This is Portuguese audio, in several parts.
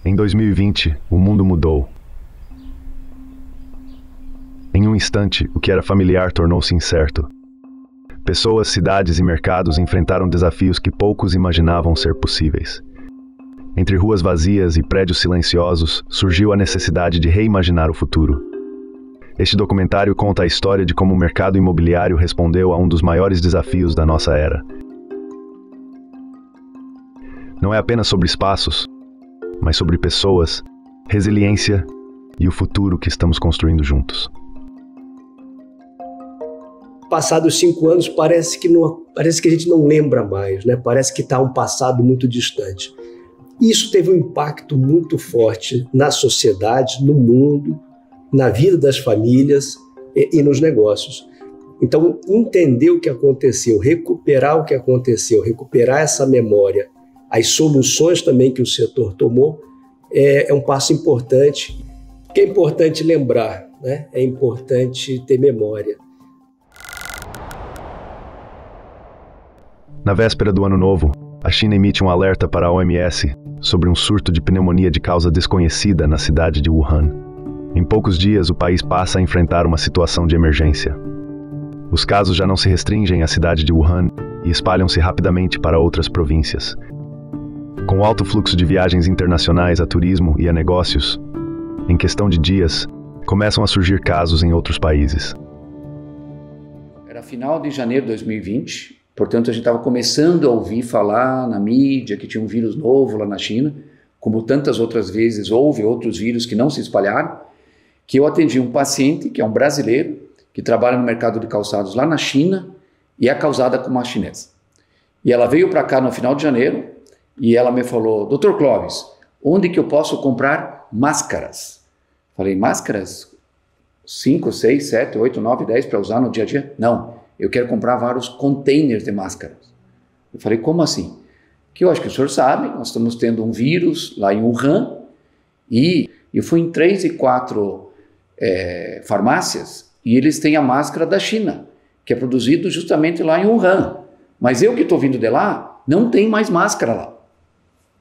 Em 2020, o mundo mudou. Em um instante, o que era familiar tornou-se incerto. Pessoas, cidades e mercados enfrentaram desafios que poucos imaginavam ser possíveis. Entre ruas vazias e prédios silenciosos, surgiu a necessidade de reimaginar o futuro. Este documentário conta a história de como o mercado imobiliário respondeu a um dos maiores desafios da nossa era. Não é apenas sobre espaços, mas sobre pessoas, resiliência e o futuro que estamos construindo juntos. Passados 5 anos, parece que a gente não lembra mais, né? Parece que está um passado muito distante. Isso teve um impacto muito forte na sociedade, no mundo, na vida das famílias e nos negócios. Então, entender o que aconteceu, recuperar o que aconteceu, recuperar essa memória, as soluções também que o setor tomou, é um passo importante. Que é importante lembrar, né? É importante ter memória. Na véspera do Ano Novo, a China emite um alerta para a OMS sobre um surto de pneumonia de causa desconhecida na cidade de Wuhan. Em poucos dias, o país passa a enfrentar uma situação de emergência. Os casos já não se restringem à cidade de Wuhan e espalham-se rapidamente para outras províncias. Com o alto fluxo de viagens internacionais a turismo e a negócios, em questão de dias, começam a surgir casos em outros países. Era final de janeiro de 2020. Portanto, a gente estava começando a ouvir falar na mídia que tinha um vírus novo lá na China, como tantas outras vezes houve outros vírus que não se espalharam, que eu atendi um paciente, que é um brasileiro, que trabalha no mercado de calçados lá na China e é casada com uma chinesa. E ela veio para cá no final de janeiro e ela me falou: Dr. Clóvis, onde que eu posso comprar máscaras? Falei: máscaras? 5, 6, 7, 8, 9, 10 para usar no dia a dia? Não. Eu quero comprar vários containers de máscaras. Eu falei: como assim? Que eu acho que o senhor sabe, nós estamos tendo um vírus lá em Wuhan e eu fui em 3 e 4 farmácias e eles têm a máscara da China, que é produzido justamente lá em Wuhan. Mas eu que estou vindo de lá, não tem mais máscara lá.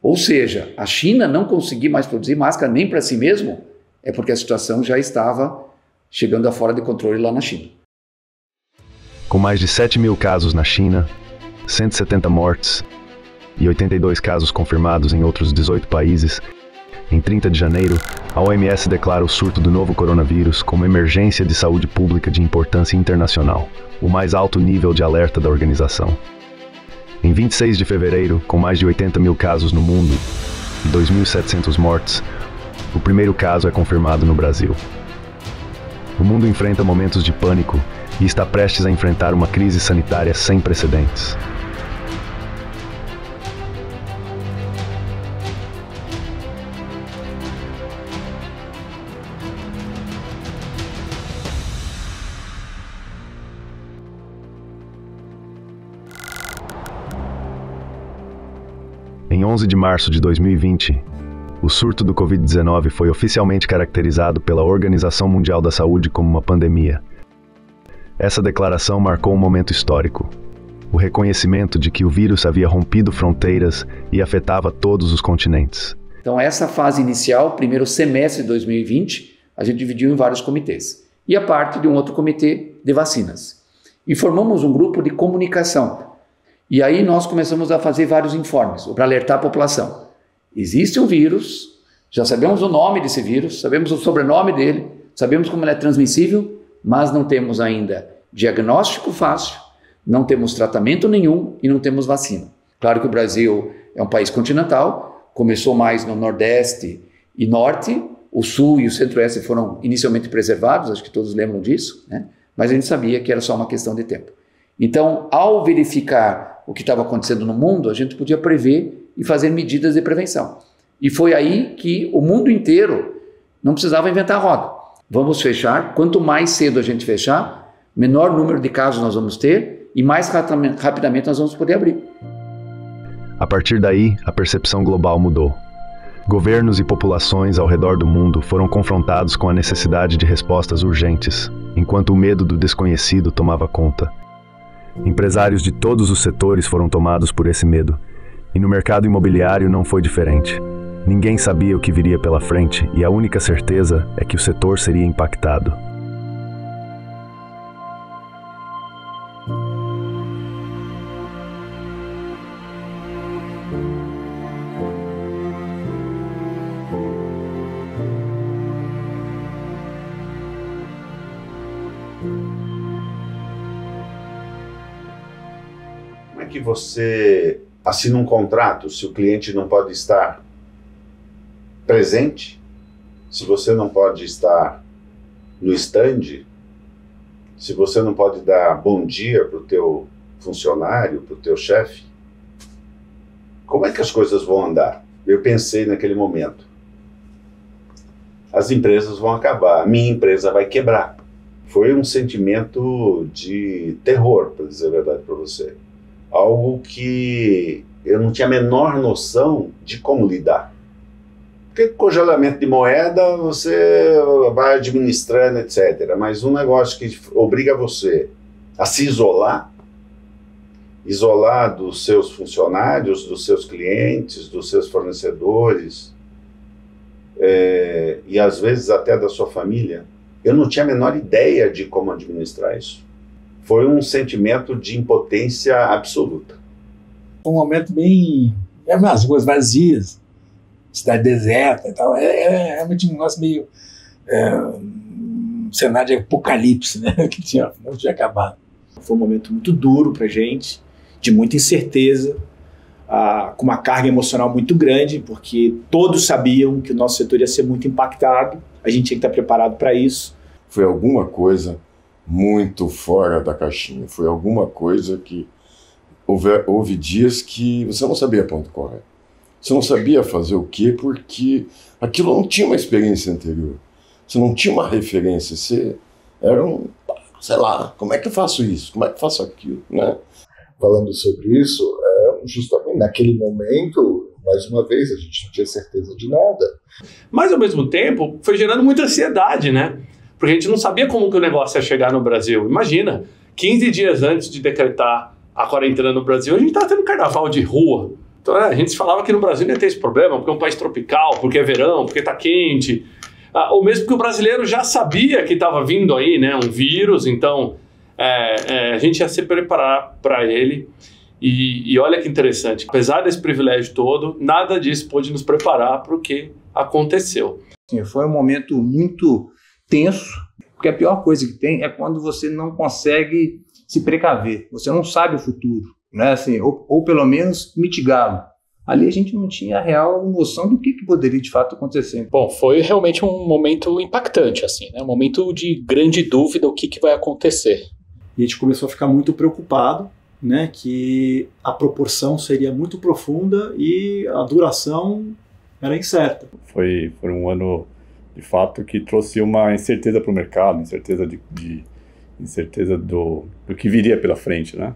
Ou seja, a China não conseguir mais produzir máscara nem para si mesmo, é porque a situação já estava chegando a fora de controle lá na China. Com mais de 7.000 casos na China, 170 mortes e 82 casos confirmados em outros 18 países, em 30 de janeiro, a OMS declara o surto do novo coronavírus como emergência de saúde pública de importância internacional, o mais alto nível de alerta da organização. Em 26 de fevereiro, com mais de 80.000 casos no mundo e 2.700 mortes, o primeiro caso é confirmado no Brasil. O mundo enfrenta momentos de pânico e está prestes a enfrentar uma crise sanitária sem precedentes. Em 11 de março de 2020, o surto do Covid-19 foi oficialmente caracterizado pela Organização Mundial da Saúde como uma pandemia. Essa declaração marcou um momento histórico. O reconhecimento de que o vírus havia rompido fronteiras e afetava todos os continentes. Então, essa fase inicial, primeiro semestre de 2020, a gente dividiu em vários comitês. E a parte de um outro comitê de vacinas. E formamos um grupo de comunicação. E aí nós começamos a fazer vários informes para alertar a população. Existe um vírus, já sabemos o nome desse vírus, sabemos o sobrenome dele, sabemos como ele é transmissível, mas não temos ainda diagnóstico fácil, não temos tratamento nenhum e não temos vacina. Claro que o Brasil é um país continental, começou mais no Nordeste e Norte, o Sul e o Centro-Oeste foram inicialmente preservados, acho que todos lembram disso, né? Mas a gente sabia que era só uma questão de tempo. Então, ao verificar o que estava acontecendo no mundo, a gente podia prever e fazer medidas de prevenção. E foi aí que o mundo inteiro não precisava inventar a roda. Vamos fechar, quanto mais cedo a gente fechar, menor número de casos nós vamos ter e mais rapidamente nós vamos poder abrir. A partir daí, a percepção global mudou. Governos e populações ao redor do mundo foram confrontados com a necessidade de respostas urgentes, enquanto o medo do desconhecido tomava conta. Empresários de todos os setores foram tomados por esse medo, e no mercado imobiliário não foi diferente. Ninguém sabia o que viria pela frente e a única certeza é que o setor seria impactado. Como é que você assina um contrato se o cliente não pode estar presente, se você não pode estar no stand, se você não pode dar bom dia para o teu funcionário, para o teu chefe? Como é que as coisas vão andar? Eu pensei naquele momento, as empresas vão acabar, a minha empresa vai quebrar. Foi um sentimento de terror, para dizer a verdade para você. Algo que eu não tinha a menor noção de como lidar. Porque congelamento de moeda você vai administrando, etc. Mas um negócio que obriga você a se isolar dos seus funcionários, dos seus clientes, dos seus fornecedores, e às vezes até da sua família, eu não tinha a menor ideia de como administrar isso. Foi um sentimento de impotência absoluta. Um momento bem... as ruas vazias, cidade deserta e tal. É realmente um negócio meio... um cenário de apocalipse, né? Que não tinha acabado. Foi um momento muito duro pra gente, de muita incerteza, com uma carga emocional muito grande, porque todos sabiam que o nosso setor ia ser muito impactado, a gente tinha que estar preparado para isso. Foi alguma coisa muito fora da caixinha, foi alguma coisa que houve dias que você não sabia para onde correr. Você não sabia fazer o quê, porque aquilo não tinha uma experiência anterior. Você não tinha uma referência, você era sei lá, como é que eu faço isso? Como é que eu faço aquilo, né? Falando sobre isso, justamente naquele momento, mais uma vez, a gente não tinha certeza de nada. Mas, ao mesmo tempo, foi gerando muita ansiedade, né? Porque a gente não sabia como que o negócio ia chegar no Brasil. Imagina, 15 dias antes de decretar a quarentena no Brasil, a gente estava tendo carnaval de rua. Então, a gente falava que no Brasil não ia ter esse problema, porque é um país tropical, porque é verão, porque está quente. Ou mesmo porque o brasileiro já sabia que estava vindo aí, né, um vírus, então a gente ia se preparar para ele. E olha que interessante, apesar desse privilégio todo, nada disso pôde nos preparar para o que aconteceu. Sim, foi um momento muito tenso, porque a pior coisa que tem é quando você não consegue se precaver, você não sabe o futuro, né? Assim, ou pelo menos mitigá-lo. Ali a gente não tinha a real noção do que poderia de fato acontecer. Bom, foi realmente um momento impactante, assim, né? Um momento de grande dúvida o que vai acontecer. E a gente começou a ficar muito preocupado, né, que a proporção seria muito profunda e a duração era incerta. Foi um ano, de fato, que trouxe uma incerteza para o mercado, incerteza do que viria pela frente, né?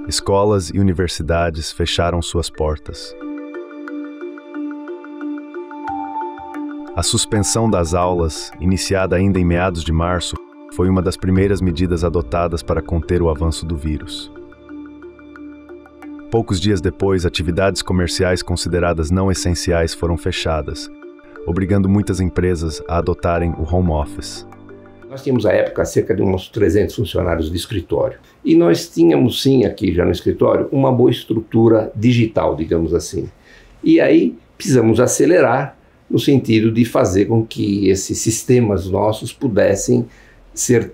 Escolas e universidades fecharam suas portas. A suspensão das aulas, iniciada ainda em meados de março, foi uma das primeiras medidas adotadas para conter o avanço do vírus. Poucos dias depois, atividades comerciais consideradas não essenciais foram fechadas, obrigando muitas empresas a adotarem o home office. Nós tínhamos, à época, cerca de uns 300 funcionários de escritório. E nós tínhamos, sim, aqui já no escritório, uma boa estrutura digital, digamos assim. E aí precisamos acelerar no sentido de fazer com que esses sistemas nossos pudessem ser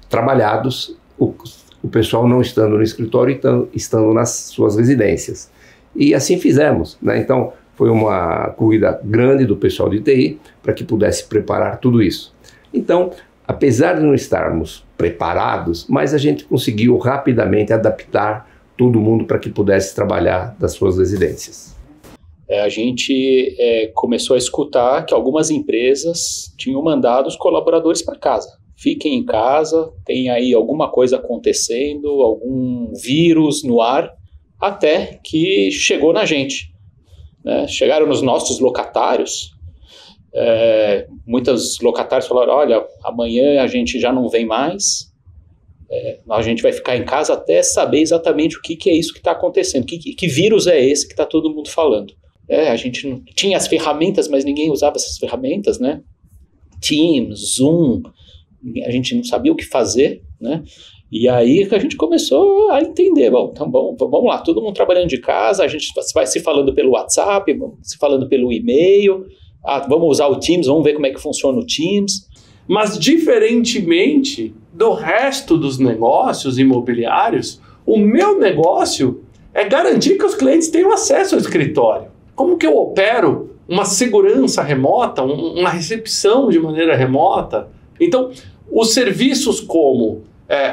trabalhados, o pessoal não estando no escritório e estando nas suas residências. E assim fizemos, né? Então, foi uma corrida grande do pessoal de TI para que pudesse preparar tudo isso. Então, apesar de não estarmos preparados, mas a gente conseguiu rapidamente adaptar todo mundo para que pudesse trabalhar das suas residências. A gente começou a escutar que algumas empresas tinham mandado os colaboradores para casa. Fiquem em casa, tem aí alguma coisa acontecendo, algum vírus no ar, até que chegou na gente, né? Chegaram nos nossos locatários. Muitos locatários falaram, olha, amanhã a gente já não vem mais, a gente vai ficar em casa até saber exatamente o que é isso que está acontecendo, que vírus é esse que está todo mundo falando. A gente não tinha as ferramentas, mas ninguém usava essas ferramentas, né? Teams, Zoom, a gente não sabia o que fazer, né? E aí que a gente começou a entender, vamos lá, todo mundo trabalhando de casa, a gente vai se falando pelo WhatsApp, se falando pelo e-mail, vamos usar o Teams, vamos ver como é que funciona o Teams. Mas diferentemente do resto dos negócios imobiliários, o meu negócio é garantir que os clientes tenham acesso ao escritório. Como que eu opero uma segurança remota, uma recepção de maneira remota? Então, os serviços como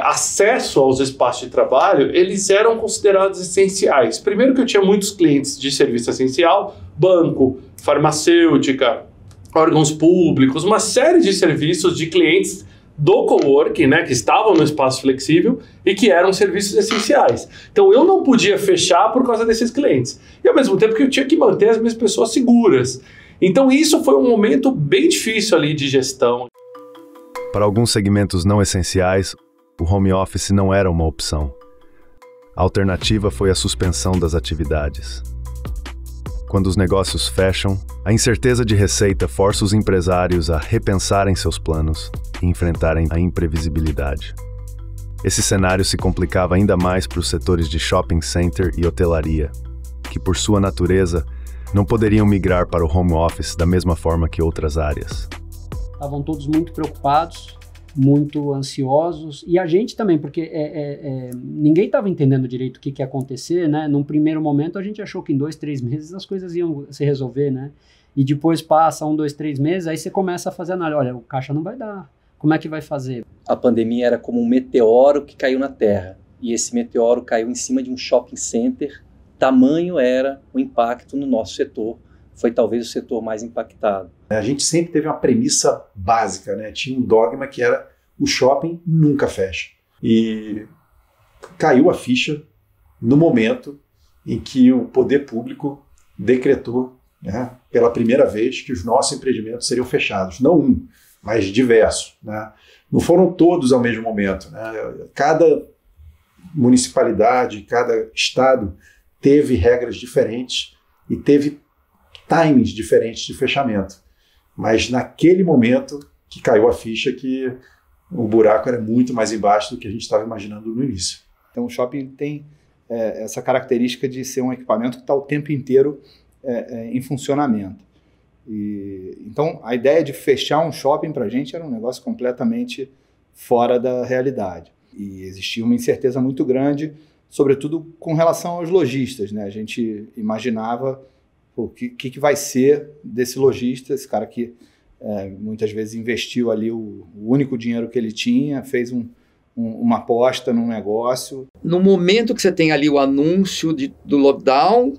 acesso aos espaços de trabalho, eles eram considerados essenciais. Primeiro que eu tinha muitos clientes de serviço essencial, banco, farmacêutica, órgãos públicos, uma série de serviços de clientes do coworking, né, que estavam no espaço flexível e que eram serviços essenciais. Então eu não podia fechar por causa desses clientes. E ao mesmo tempo que eu tinha que manter as minhas pessoas seguras. Então isso foi um momento bem difícil ali de gestão. Para alguns segmentos não essenciais, o home office não era uma opção. A alternativa foi a suspensão das atividades. Quando os negócios fecham, a incerteza de receita força os empresários a repensarem seus planos e enfrentarem a imprevisibilidade. Esse cenário se complicava ainda mais para os setores de shopping center e hotelaria, que por sua natureza não poderiam migrar para o home office da mesma forma que outras áreas. Estavam todos muito preocupados, muito ansiosos, e a gente também, porque ninguém estava entendendo direito o que ia acontecer, né? Num primeiro momento a gente achou que em 2, 3 meses as coisas iam se resolver, né? E depois passa 1, 2, 3 meses, aí você começa a fazer análise, olha, o caixa não vai dar, como é que vai fazer? A pandemia era como um meteoro que caiu na Terra, e esse meteoro caiu em cima de um shopping center, tamanho era o impacto no nosso setor, foi talvez o setor mais impactado. A gente sempre teve uma premissa básica, né? Tinha um dogma que era o shopping nunca fecha. E caiu a ficha no momento em que o poder público decretou, né, pela primeira vez, que os nossos empreendimentos seriam fechados. Não um, mas diversos, né? Não foram todos ao mesmo momento, né? Cada municipalidade, cada estado teve regras diferentes e teve timings diferentes de fechamento. Mas naquele momento que caiu a ficha que o buraco era muito mais embaixo do que a gente estava imaginando no início. Então o shopping tem essa característica de ser um equipamento que está o tempo inteiro em funcionamento. Então a ideia de fechar um shopping para a gente era um negócio completamente fora da realidade. E existia uma incerteza muito grande, sobretudo com relação aos lojistas, né? A gente imaginava o que vai ser desse lojista, esse cara que muitas vezes investiu ali o único dinheiro que ele tinha, fez uma aposta num negócio. No momento que você tem ali o anúncio do lockdown,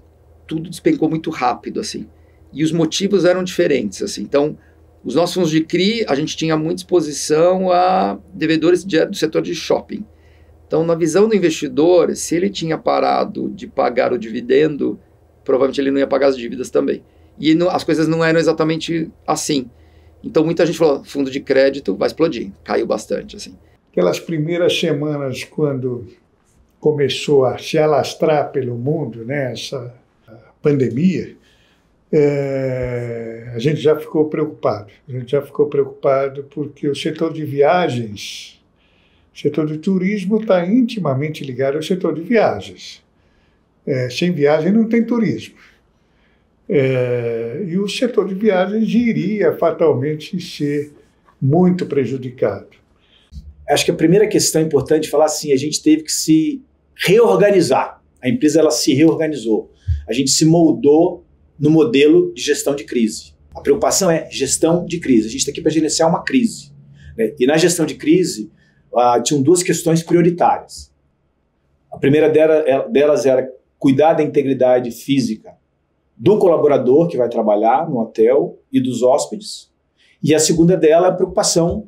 tudo despencou muito rápido, assim. E os motivos eram diferentes, assim. Então, os nossos fundos de CRI, a gente tinha muita exposição a devedores do setor de shopping. Então, na visão do investidor, se ele tinha parado de pagar o dividendo, provavelmente ele não ia pagar as dívidas também. E as coisas não eram exatamente assim. Então muita gente falou, fundo de crédito vai explodir, caiu bastante, assim. Aquelas primeiras semanas, quando começou a se alastrar pelo mundo, né, essa pandemia, a gente já ficou preocupado. A gente já ficou preocupado porque o setor de viagens, o setor de turismo está intimamente ligado ao setor de viagens. Sem viagem não tem turismo. E o setor de viagens iria fatalmente ser muito prejudicado. Acho que a primeira questão importante é falar assim, a gente teve que se reorganizar. A empresa ela se reorganizou. A gente se moldou no modelo de gestão de crise. A preocupação é gestão de crise. A gente está aqui para gerenciar uma crise, né? E na gestão de crise, tinham 2 questões prioritárias. A primeira delas era cuidar da integridade física do colaborador que vai trabalhar no hotel e dos hóspedes. E a segunda dela é a preocupação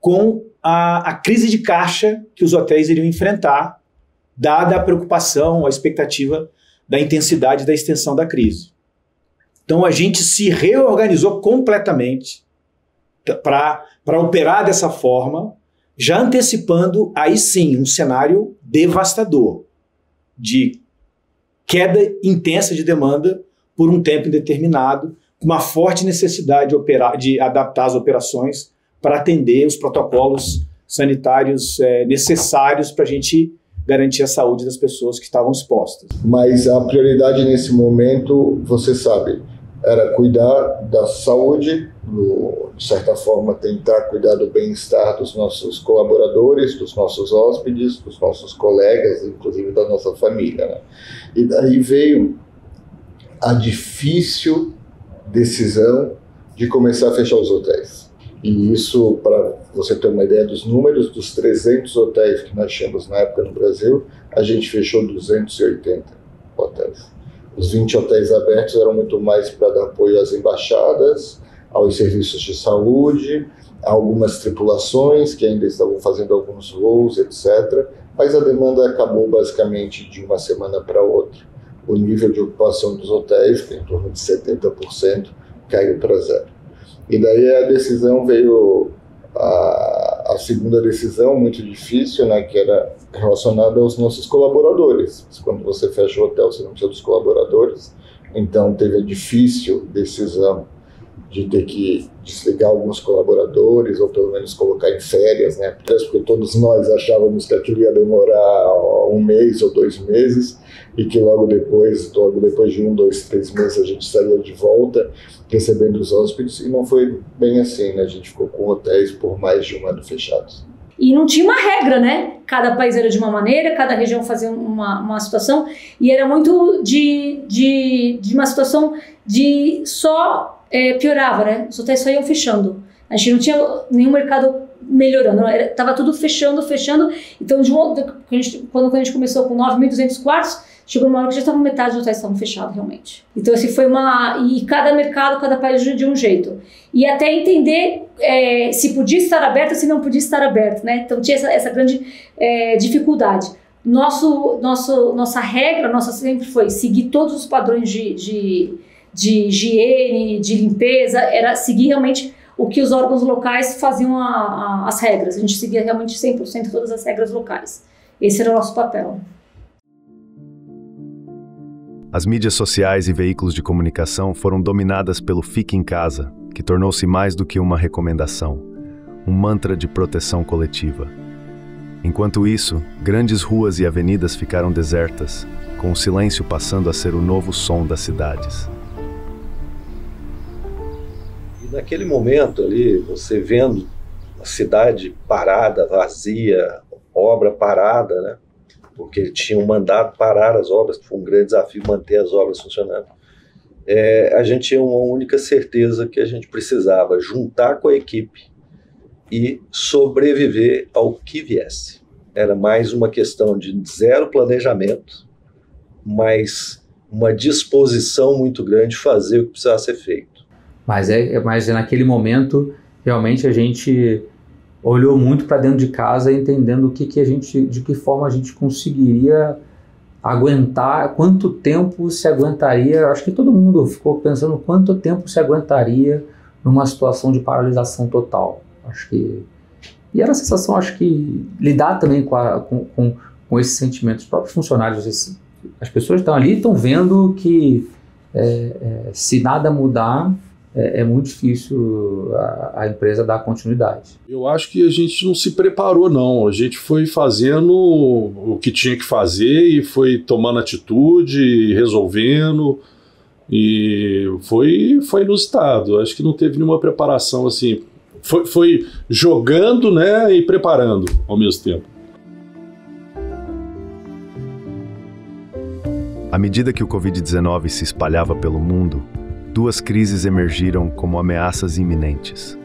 com a crise de caixa que os hotéis iriam enfrentar, dada a preocupação, a expectativa da intensidade da extensão da crise. Então a gente se reorganizou completamente para operar dessa forma, já antecipando, aí sim, um cenário devastador de queda intensa de demanda por um tempo indeterminado, com uma forte necessidade de adaptar as operações para atender os protocolos sanitários necessários para a gente garantir a saúde das pessoas que estavam expostas. Mas a prioridade nesse momento, você sabe, era cuidar da saúde, de certa forma tentar cuidar do bem-estar dos nossos colaboradores, dos nossos hóspedes, dos nossos colegas, inclusive da nossa família, né? E daí veio a difícil decisão de começar a fechar os hotéis. E isso, para você ter uma ideia dos números, dos 300 hotéis que nós tínhamos na época no Brasil, a gente fechou 280 hotéis. Os 20 hotéis abertos eram muito mais para dar apoio às embaixadas, aos serviços de saúde, a algumas tripulações que ainda estavam fazendo alguns voos, etc. Mas a demanda acabou basicamente de uma semana para outra. O nível de ocupação dos hotéis, que é em torno de 70%, caiu para zero. E daí a decisão veio, a segunda decisão, muito difícil, né, que era relacionada aos nossos colaboradores. Quando você fecha o hotel, você não precisa dos colaboradores. Então teve a difícil decisão de ter que desligar alguns colaboradores, ou pelo menos colocar em férias, né? Porque todos nós achávamos que aquilo ia demorar 1 mês ou 2 meses, e que logo depois de 1, 2, 3 meses a gente estaria de volta recebendo os hóspedes, e não foi bem assim, né? A gente ficou com hotéis por mais de 1 ano fechados. E não tinha uma regra, né? Cada país era de uma maneira, cada região fazia uma situação, e era muito de uma situação de só piorava, né? Os hotéis só iam fechando. A gente não tinha nenhum mercado melhorando, estava tudo fechando. Então, quando a gente começou com 9.200 quartos, chegou uma hora que já estava metade dos hotéis estavam fechados, realmente. Então, assim, foi e cada mercado, cada país de um jeito. E até entender se podia estar aberto, se não podia estar aberto, né? Então, tinha essa grande dificuldade. Nossa regra, sempre foi seguir todos os padrões de higiene, de limpeza, era seguir realmente o que os órgãos locais faziam as regras. A gente seguia realmente 100% todas as regras locais. Esse era o nosso papel. As mídias sociais e veículos de comunicação foram dominadas pelo Fique em Casa, que tornou-se mais do que uma recomendação, um mantra de proteção coletiva. Enquanto isso, grandes ruas e avenidas ficaram desertas, com o silêncio passando a ser o novo som das cidades. E naquele momento ali, você vendo a cidade parada, vazia, obra parada, né? Porque tinham mandado parar as obras, foi um grande desafio manter as obras funcionando. A gente tinha uma única certeza que a gente precisava juntar com a equipe e sobreviver ao que viesse. Era mais uma questão de zero planejamento, mas uma disposição muito grande de fazer o que precisava ser feito. Mas naquele momento, realmente a gente olhou muito para dentro de casa, entendendo de que forma a gente conseguiria aguentar, quanto tempo se aguentaria. Acho que todo mundo ficou pensando quanto tempo se aguentaria numa situação de paralisação total. E era a sensação, acho que lidar também com esses sentimentos. Os próprios funcionários, as pessoas estão ali, estão vendo que se nada mudar, é muito difícil a empresa dar continuidade. Eu acho que a gente não se preparou, não. A gente foi fazendo o que tinha que fazer e foi tomando atitude, resolvendo, e foi inusitado. Acho que não teve nenhuma preparação assim. Foi jogando, né, e preparando ao mesmo tempo. À medida que o Covid-19 se espalhava pelo mundo, 2 crises emergiram como ameaças iminentes: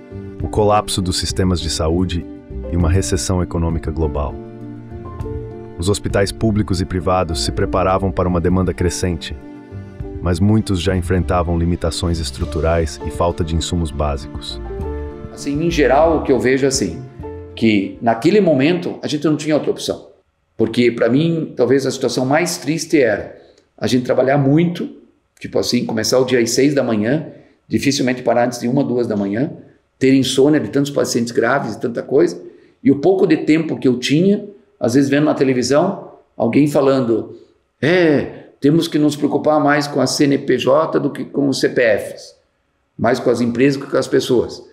o colapso dos sistemas de saúde e uma recessão econômica global. Os hospitais públicos e privados se preparavam para uma demanda crescente, mas muitos já enfrentavam limitações estruturais e falta de insumos básicos. Assim, em geral, o que eu vejo é assim, que naquele momento a gente não tinha outra opção. Porque, para mim, talvez a situação mais triste era a gente trabalhar muito, tipo assim, começar o dia às 6 da manhã, dificilmente parar antes de 1, 2 da manhã, ter insônia de tantos pacientes graves e tanta coisa, E o pouco de tempo que eu tinha, às vezes vendo na televisão, alguém falando, temos que nos preocupar mais com a CNPJ do que com os CPFs, mais com as empresas do que com as pessoas.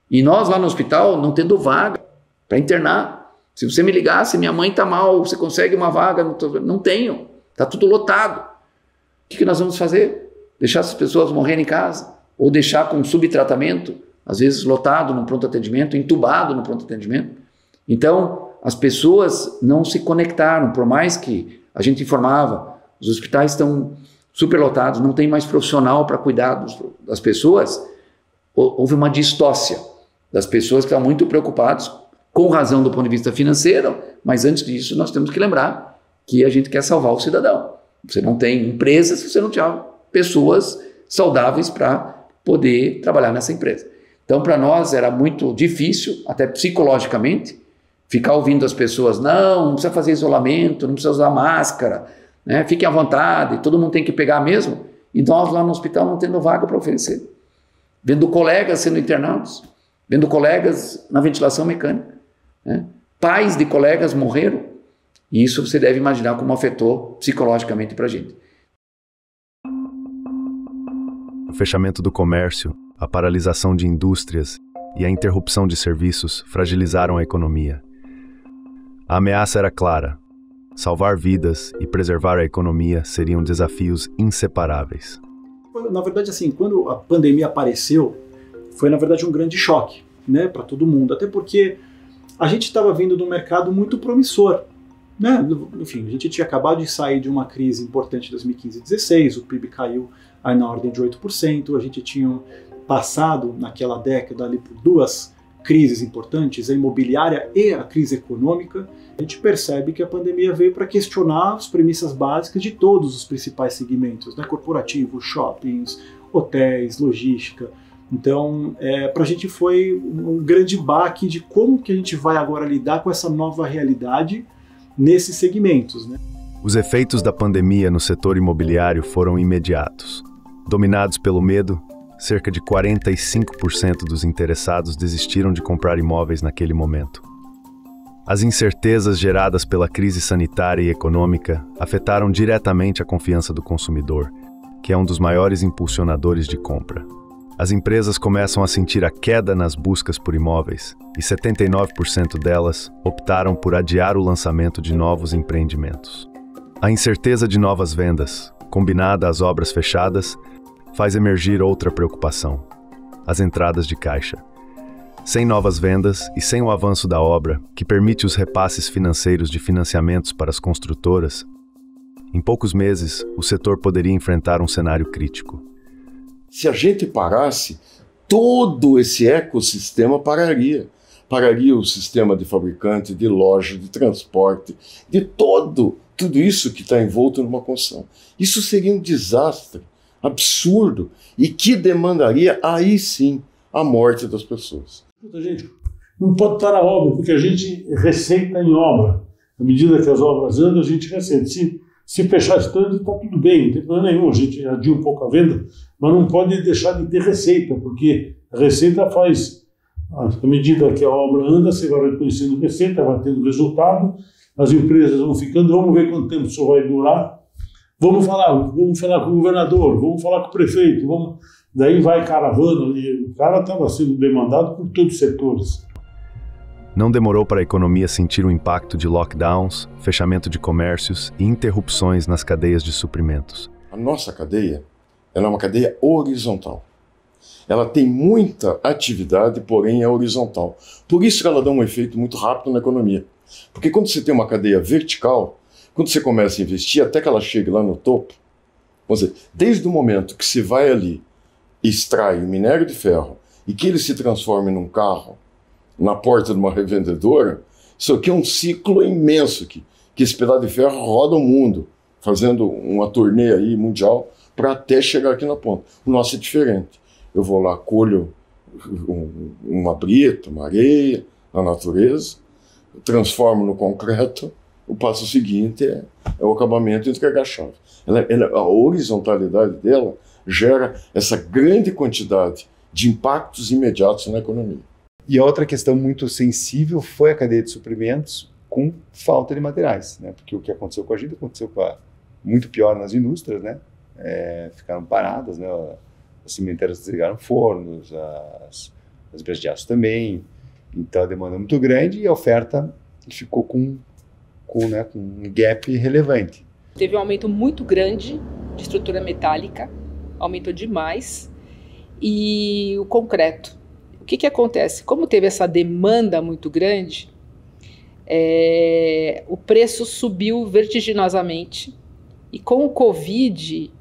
E nós lá no hospital, não tendo vaga para internar. Se você me ligasse, minha mãe está mal, você consegue uma vaga? Não tenho, está tudo lotado. O que nós vamos fazer? Deixar essas pessoas morrerem em casa? Ou deixar com subtratamento, às vezes lotado no pronto atendimento, entubado no pronto atendimento? Então, as pessoas não se conectaram, por mais que a gente informava, os hospitais estão superlotados, não tem mais profissional para cuidar das pessoas. Houve uma distócia das pessoas que estão muito preocupadas, com razão do ponto de vista financeiro, mas antes disso nós temos que lembrar que a gente quer salvar o cidadão. Você não tem empresa se você não tiver pessoas saudáveis para poder trabalhar nessa empresa. Então, para nós era muito difícil, até psicologicamente, ficar ouvindo as pessoas, não precisa fazer isolamento, não precisa usar máscara, né? Fiquem à vontade, todo mundo tem que pegar mesmo, e nós lá no hospital não tendo vaga para oferecer. Vendo colegas sendo internados, vendo colegas na ventilação mecânica, né? Pais de colegas morreram, e isso você deve imaginar como afetou psicologicamente para a gente. O fechamento do comércio, a paralisação de indústrias e a interrupção de serviços fragilizaram a economia. A ameaça era clara. Salvar vidas e preservar a economia seriam desafios inseparáveis. Na verdade, assim, quando a pandemia apareceu, foi na verdade um grande choque, né, para todo mundo, até porque a gente estava vindo de um mercado muito promissor, né? Enfim, a gente tinha acabado de sair de uma crise importante em 2015 e 2016, o PIB caiu aí na ordem de 8%, a gente tinha passado naquela década ali por duas crises importantes, a imobiliária e a crise econômica. A gente percebe que a pandemia veio para questionar as premissas básicas de todos os principais segmentos, né? Corporativos, shoppings, hotéis, logística. Então, para a gente foi um grande baque de como que a gente vai agora lidar com essa nova realidade nesses segmentos, né? Os efeitos da pandemia no setor imobiliário foram imediatos. Dominados pelo medo, cerca de 45% dos interessados desistiram de comprar imóveis naquele momento. As incertezas geradas pela crise sanitária e econômica afetaram diretamente a confiança do consumidor, que é um dos maiores impulsionadores de compra. As empresas começam a sentir a queda nas buscas por imóveis e 79% delas optaram por adiar o lançamento de novos empreendimentos. A incerteza de novas vendas, combinada às obras fechadas, faz emergir outra preocupação: as entradas de caixa. Sem novas vendas e sem o avanço da obra, que permite os repasses financeiros de financiamentos para as construtoras, em poucos meses o setor poderia enfrentar um cenário crítico. Se a gente parasse, todo esse ecossistema pararia. Pararia o sistema de fabricante, de loja, de transporte, de tudo isso que está envolto numa construção. Isso seria um desastre absurdo e que demandaria, aí sim, a morte das pessoas. Gente, não pode estar a obra, porque a gente receita em obra. À medida que as obras andam, a gente receita. Se fechar stand, está tudo bem, não tem problema nenhum. A gente adia um pouco a venda, mas não pode deixar de ter receita, porque a receita faz, à medida que a obra anda, você vai reconhecendo receita, vai tendo resultado, as empresas vão ficando, vamos ver quanto tempo isso vai durar. Vamos falar com o governador, vamos falar com o prefeito, daí vai caravana, e o cara estava sendo demandado por todos os setores. Não demorou para a economia sentir o impacto de lockdowns, fechamento de comércios e interrupções nas cadeias de suprimentos. A nossa cadeia, ela é uma cadeia horizontal. Ela tem muita atividade, porém é horizontal. Por isso que ela dá um efeito muito rápido na economia. Porque quando você tem uma cadeia vertical, quando você começa a investir, até que ela chegue lá no topo, vamos dizer, desde o momento que você vai ali e extrai o minério de ferro e que ele se transforme num carro na porta de uma revendedora, isso aqui é um ciclo imenso que esse pedaço de ferro roda o mundo, fazendo uma turnê aí mundial para até chegar aqui na ponta. O nosso é diferente. Eu vou lá, colho uma brita, uma areia na natureza, transformo no concreto. O passo seguinte é o acabamento e entregar a chave. A horizontalidade dela gera essa grande quantidade de impactos imediatos na economia. E a outra questão muito sensível foi a cadeia de suprimentos com falta de materiais, né? Porque o que aconteceu com a gente aconteceu muito pior nas indústrias, né? Ficaram paradas, né? As cimenteiras desligaram fornos, as empresas de aço também. Então a demanda é muito grande e a oferta ficou com um gap relevante. Teve um aumento muito grande de estrutura metálica, aumentou demais, e o concreto. O que acontece? Como teve essa demanda muito grande, o preço subiu vertiginosamente, e com o Covid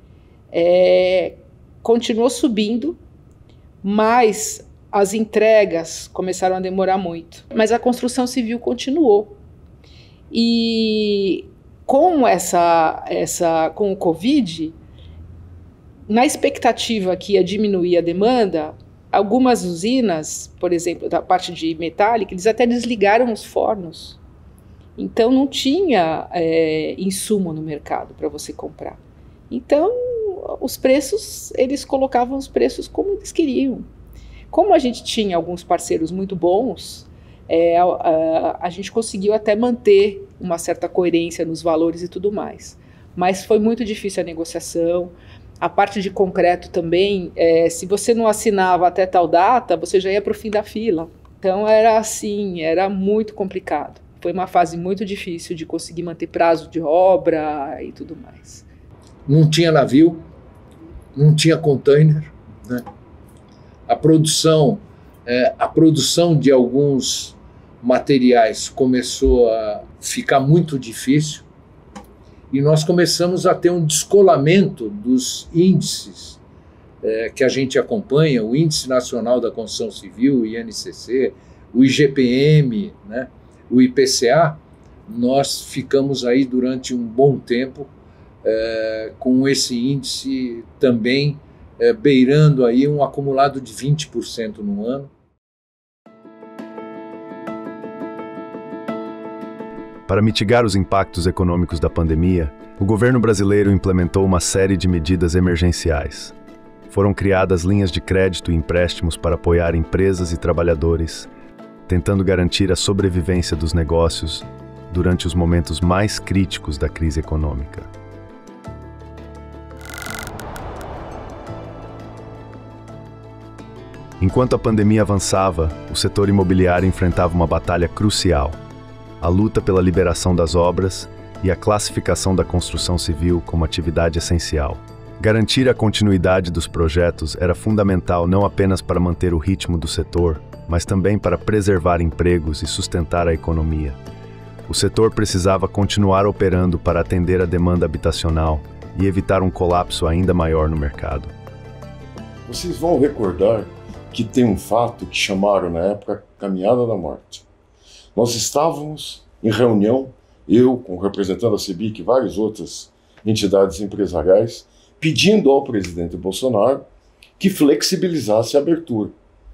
continuou subindo, mas as entregas começaram a demorar muito. Mas a construção civil continuou. E com com o Covid, na expectativa que ia diminuir a demanda, algumas usinas, por exemplo, da parte de metálica, eles até desligaram os fornos. Então não tinha insumo no mercado para você comprar. Então os preços, eles colocavam os preços como eles queriam. Como a gente tinha alguns parceiros muito bons, a gente conseguiu até manter uma certa coerência nos valores e tudo mais. Mas foi muito difícil a negociação. A parte de concreto também, se você não assinava até tal data, você já ia para o fim da fila. Então era assim, era muito complicado. Foi uma fase muito difícil de conseguir manter prazo de obra e tudo mais. Não tinha navio, não tinha container, né? A produção de alguns materiais começou a ficar muito difícil e nós começamos a ter um descolamento dos índices que a gente acompanha, o Índice Nacional da Construção Civil, o INCC, o IGPM, né, o IPCA. Nós ficamos aí durante um bom tempo com esse índice também beirando aí um acumulado de 20% no ano. Para mitigar os impactos econômicos da pandemia, o governo brasileiro implementou uma série de medidas emergenciais. Foram criadas linhas de crédito e empréstimos para apoiar empresas e trabalhadores, tentando garantir a sobrevivência dos negócios durante os momentos mais críticos da crise econômica. Enquanto a pandemia avançava, o setor imobiliário enfrentava uma batalha crucial: a luta pela liberação das obras e a classificação da construção civil como atividade essencial. Garantir a continuidade dos projetos era fundamental não apenas para manter o ritmo do setor, mas também para preservar empregos e sustentar a economia. O setor precisava continuar operando para atender a demanda habitacional e evitar um colapso ainda maior no mercado. Vocês vão recordar que tem um fato que chamaram na época Caminhada da Morte. Nós estávamos em reunião, eu com o representante da CEBIC e várias outras entidades empresariais, pedindo ao presidente Bolsonaro que flexibilizasse a abertura,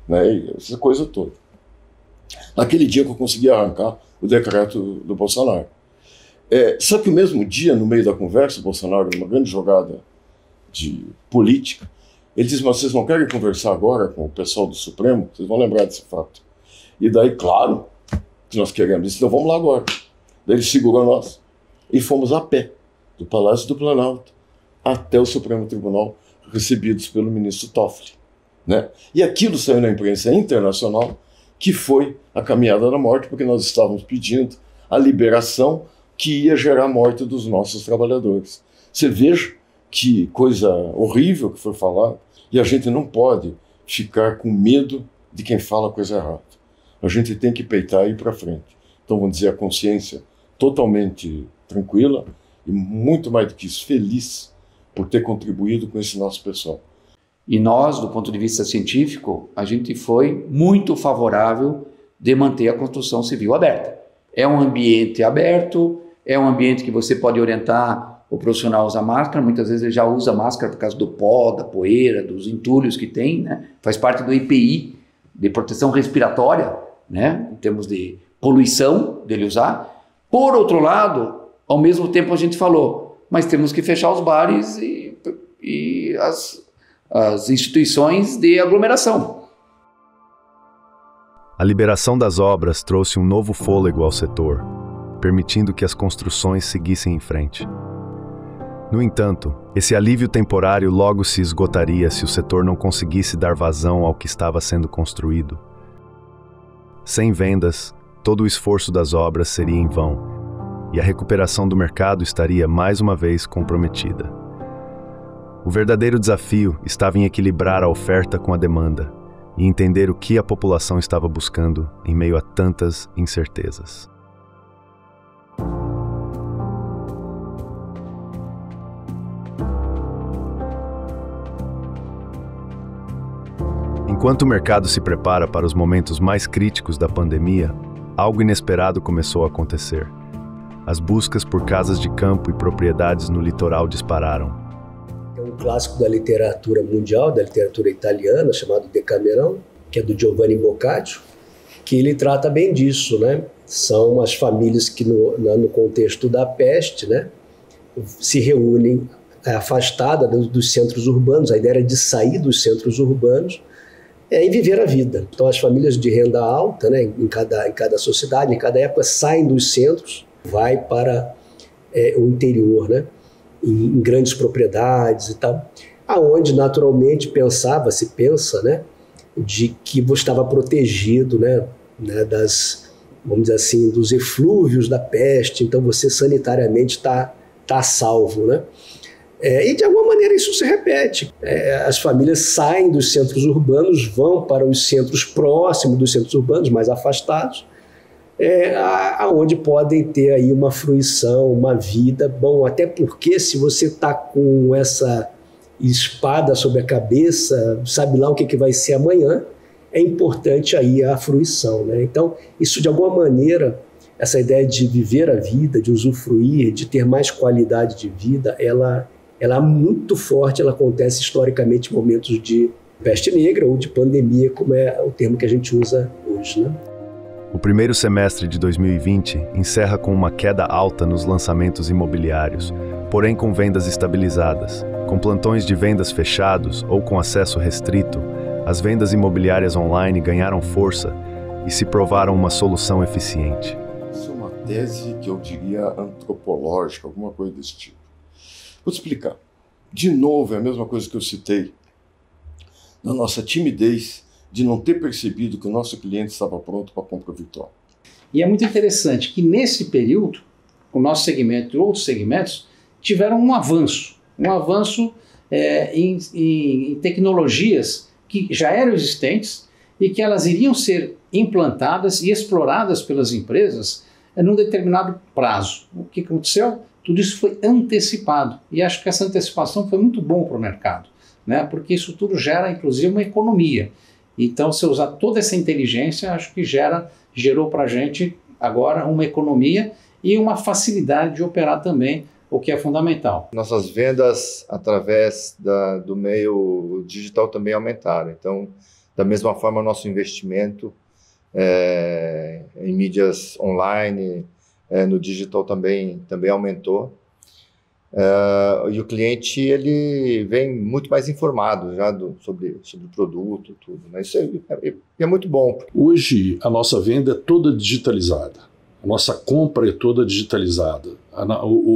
né, e essa coisa toda. Naquele dia que eu consegui arrancar o decreto do Bolsonaro. Só que o mesmo dia, no meio da conversa, o Bolsonaro, numa grande jogada de política, ele disse: mas vocês não querem conversar agora com o pessoal do Supremo? Vocês vão lembrar desse fato. E daí, claro, que nós queremos. Ele disse: então vamos lá agora. Daí ele segurou nós e fomos a pé, do Palácio do Planalto até o Supremo Tribunal, recebidos pelo ministro Toffoli, né? E aquilo saiu na imprensa internacional, que foi a caminhada da morte, porque nós estávamos pedindo a liberação que ia gerar a morte dos nossos trabalhadores. Você veja que coisa horrível que foi falado, e a gente não pode ficar com medo de quem fala coisa errada. A gente tem que peitar e ir para frente. Então, vamos dizer, a consciência totalmente tranquila e, muito mais do que isso, feliz por ter contribuído com esse nosso pessoal. E nós, do ponto de vista científico, a gente foi muito favorável de manter a construção civil aberta. É um ambiente aberto, é um ambiente que você pode orientar o profissional a usar máscara. Muitas vezes ele já usa máscara por causa do pó, da poeira, dos entulhos que tem, né? Faz parte do EPI, de proteção respiratória, né? Em termos de poluição dele usar. Por outro lado, ao mesmo tempo a gente falou, mas temos que fechar os bares e as instituições de aglomeração. A liberação das obras trouxe um novo fôlego ao setor, permitindo que as construções seguissem em frente. No entanto, esse alívio temporário logo se esgotaria se o setor não conseguisse dar vazão ao que estava sendo construído. Sem vendas, todo o esforço das obras seria em vão, e a recuperação do mercado estaria mais uma vez comprometida. O verdadeiro desafio estava em equilibrar a oferta com a demanda e entender o que a população estava buscando em meio a tantas incertezas. Enquanto o mercado se prepara para os momentos mais críticos da pandemia, algo inesperado começou a acontecer. As buscas por casas de campo e propriedades no litoral dispararam. É um clássico da literatura mundial, da literatura italiana, chamado Decamerão, que é do Giovanni Boccaccio, que ele trata bem disso, né? São as famílias que no contexto da peste, né, se reúnem afastadas dos centros urbanos. A ideia era de sair dos centros urbanos e viver a vida. Então as famílias de renda alta, né, em cada sociedade, em cada época, saem dos centros, vai para o interior, né, em grandes propriedades e tal, aonde naturalmente se pensa, né, de que você estava protegido, né, das, vamos dizer assim, dos eflúvios da peste, então você sanitariamente está salvo, né? E de alguma maneira isso se repete. As famílias saem dos centros urbanos, vão para os centros próximos dos centros urbanos, mais afastados, aonde podem ter aí uma fruição, uma vida. Bom, até porque se você está com essa espada sobre a cabeça, sabe lá o que vai ser amanhã, é importante aí a fruição, né? Então, isso de alguma maneira, essa ideia de viver a vida, de usufruir, de ter mais qualidade de vida, ela é muito forte, ela acontece historicamente em momentos de peste negra ou de pandemia, como é o termo que a gente usa hoje, né? O primeiro semestre de 2020 encerra com uma queda alta nos lançamentos imobiliários, porém com vendas estabilizadas. Com plantões de vendas fechados ou com acesso restrito, as vendas imobiliárias online ganharam força e se provaram uma solução eficiente. Isso é uma tese que eu diria antropológica, alguma coisa desse tipo. Vou te explicar. De novo, é a mesma coisa que eu citei na nossa timidez de não ter percebido que o nosso cliente estava pronto para a compra virtual. E é muito interessante que nesse período, o nosso segmento e outros segmentos tiveram um avanço em tecnologias que já eram existentes e que elas iriam ser implantadas e exploradas pelas empresas num determinado prazo. O que aconteceu? Tudo isso foi antecipado e acho que essa antecipação foi muito bom para o mercado, né? Porque isso tudo gera inclusive uma economia. Então, se usar toda essa inteligência, acho que gerou para a gente agora uma economia e uma facilidade de operar também, o que é fundamental. Nossas vendas através do meio digital também aumentaram. Então, da mesma forma, nosso investimento em mídias online, no digital também aumentou. E o cliente ele vem muito mais informado já sobre o produto, tudo, né? Isso é muito bom. Hoje a nossa venda é toda digitalizada, a nossa compra é toda digitalizada,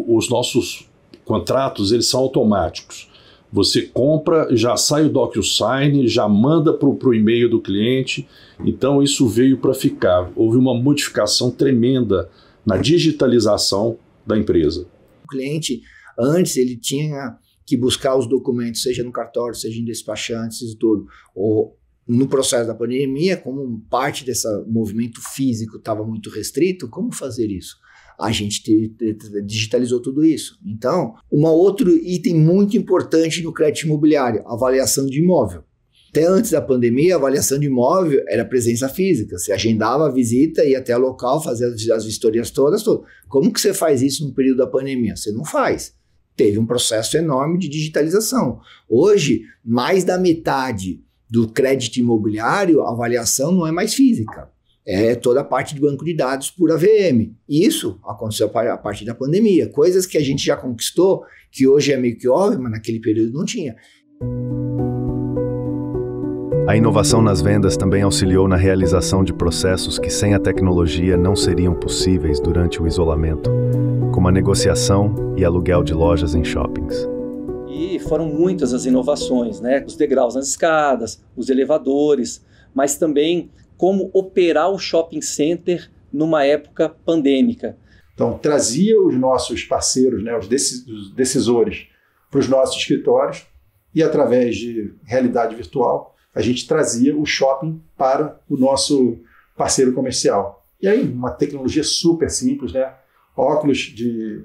os nossos contratos eles são automáticos. Você compra, já sai o DocuSign, já manda para o e-mail do cliente, então isso veio para ficar. Houve uma modificação tremenda na digitalização da empresa. O cliente antes ele tinha que buscar os documentos, seja no cartório, seja em despachantes e tudo. Ou no processo da pandemia, como parte desse movimento físico estava muito restrito, como fazer isso? A gente digitalizou tudo isso. Então, um outro item muito importante no crédito imobiliário, avaliação de imóvel. Até antes da pandemia, a avaliação de imóvel era presença física. Você agendava a visita, ia até o local, fazia as vistorias todas. Como que você faz isso no período da pandemia? Você não faz. Teve um processo enorme de digitalização. Hoje, mais da metade do crédito imobiliário, a avaliação não é mais física. É toda a parte de banco de dados por AVM. Isso aconteceu a partir da pandemia. Coisas que a gente já conquistou, que hoje é meio que óbvio, mas naquele período não tinha. A A inovação nas vendas também auxiliou na realização de processos que sem a tecnologia não seriam possíveis durante o isolamento, como a negociação e aluguel de lojas em shoppings. E foram muitas as inovações, né? Os degraus nas escadas, os elevadores, mas também como operar o shopping center numa época pandêmica. Então, trazia os nossos parceiros, né, os decisores, para os nossos escritórios e, através de realidade virtual, a gente trazia o shopping para o nosso parceiro comercial. E aí, uma tecnologia super simples, né? Óculos de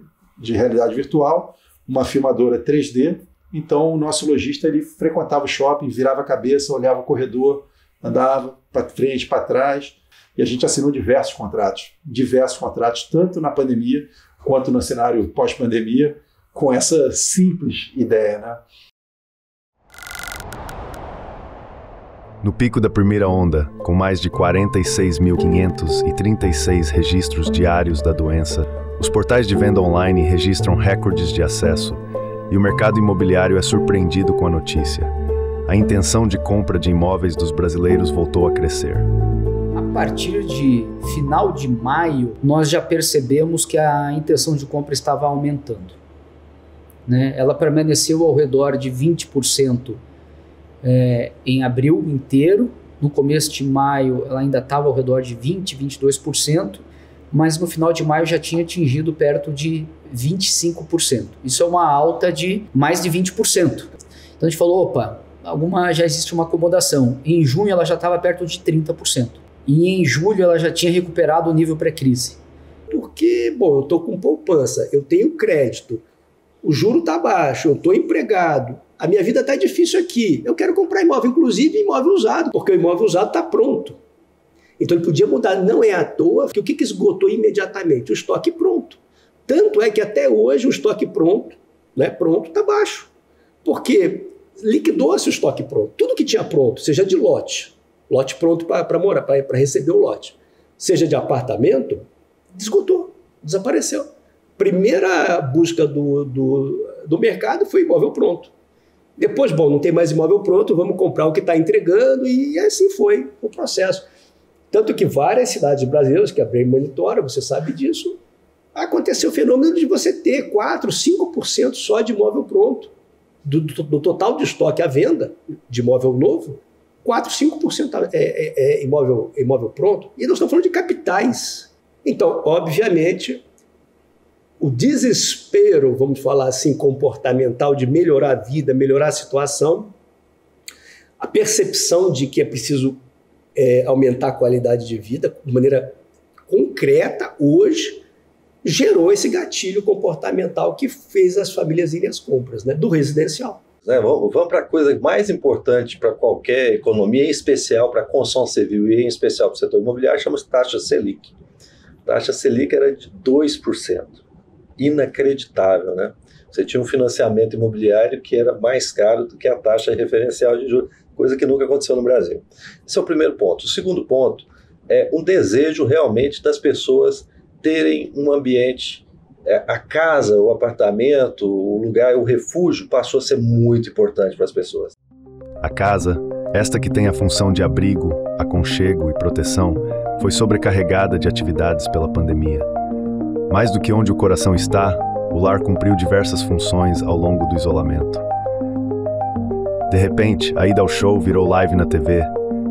realidade virtual, uma filmadora 3D. Então, o nosso lojista ele frequentava o shopping, virava a cabeça, olhava o corredor, andava para frente, para trás. E a gente assinou diversos contratos, tanto na pandemia quanto no cenário pós-pandemia, com essa simples ideia, né? No pico da primeira onda, com mais de 46.536 registros diários da doença, os portais de venda online registram recordes de acesso e o mercado imobiliário é surpreendido com a notícia. A intenção de compra de imóveis dos brasileiros voltou a crescer. A partir de final de maio, nós já percebemos que a intenção de compra estava aumentando, né? Ela permaneceu ao redor de 20% em abril inteiro. No começo de maio ela ainda estava ao redor de 22%, mas no final de maio já tinha atingido perto de 25%. Isso é uma alta de mais de 20%. Então a gente falou, opa, já existe uma acomodação. Em junho ela já estava perto de 30%. E em julho ela já tinha recuperado o nível pré-crise. Porque, eu estou com poupança, eu tenho crédito, o juro está baixo, eu estou empregado, a minha vida está difícil aqui, eu quero comprar imóvel, inclusive imóvel usado, porque o imóvel usado está pronto. Então ele podia mudar, não é à toa, porque o que esgotou imediatamente? O estoque pronto. Tanto é que até hoje o estoque pronto, né, pronto, está baixo. Porque liquidou-se o estoque pronto. Tudo que tinha pronto, seja de lote pronto para morar, para receber o lote, seja de apartamento, esgotou, desapareceu. Primeira busca do mercado foi imóvel pronto. Depois, não tem mais imóvel pronto, vamos comprar o que está entregando, e assim foi o processo. Tanto que várias cidades brasileiras, que a Brain monitora, você sabe disso, aconteceu o fenômeno de você ter 4%, 5% só de imóvel pronto. Do total de estoque à venda de imóvel novo, 4%, 5% é imóvel pronto. E nós estamos falando de capitais. Então, obviamente, o desespero, vamos falar assim, comportamental de melhorar a vida, melhorar a situação, a percepção de que é preciso aumentar a qualidade de vida de maneira concreta, hoje, gerou esse gatilho comportamental que fez as famílias irem às compras, né, do residencial. Vamos para a coisa mais importante para qualquer economia, em especial para a construção civil e em especial para o setor imobiliário, chama-se taxa Selic. A taxa Selic era de 2%. Inacreditável, né? Você tinha um financiamento imobiliário que era mais caro do que a taxa referencial de juros, coisa que nunca aconteceu no Brasil. Esse é o primeiro ponto. O segundo ponto é um desejo realmente das pessoas terem um ambiente, a casa, o apartamento, o lugar, o refúgio passou a ser muito importante para as pessoas. A casa, esta que tem a função de abrigo, aconchego e proteção, foi sobrecarregada de atividades pela pandemia. Mais do que onde o coração está, o lar cumpriu diversas funções ao longo do isolamento. De repente, a ida ao show virou live na TV,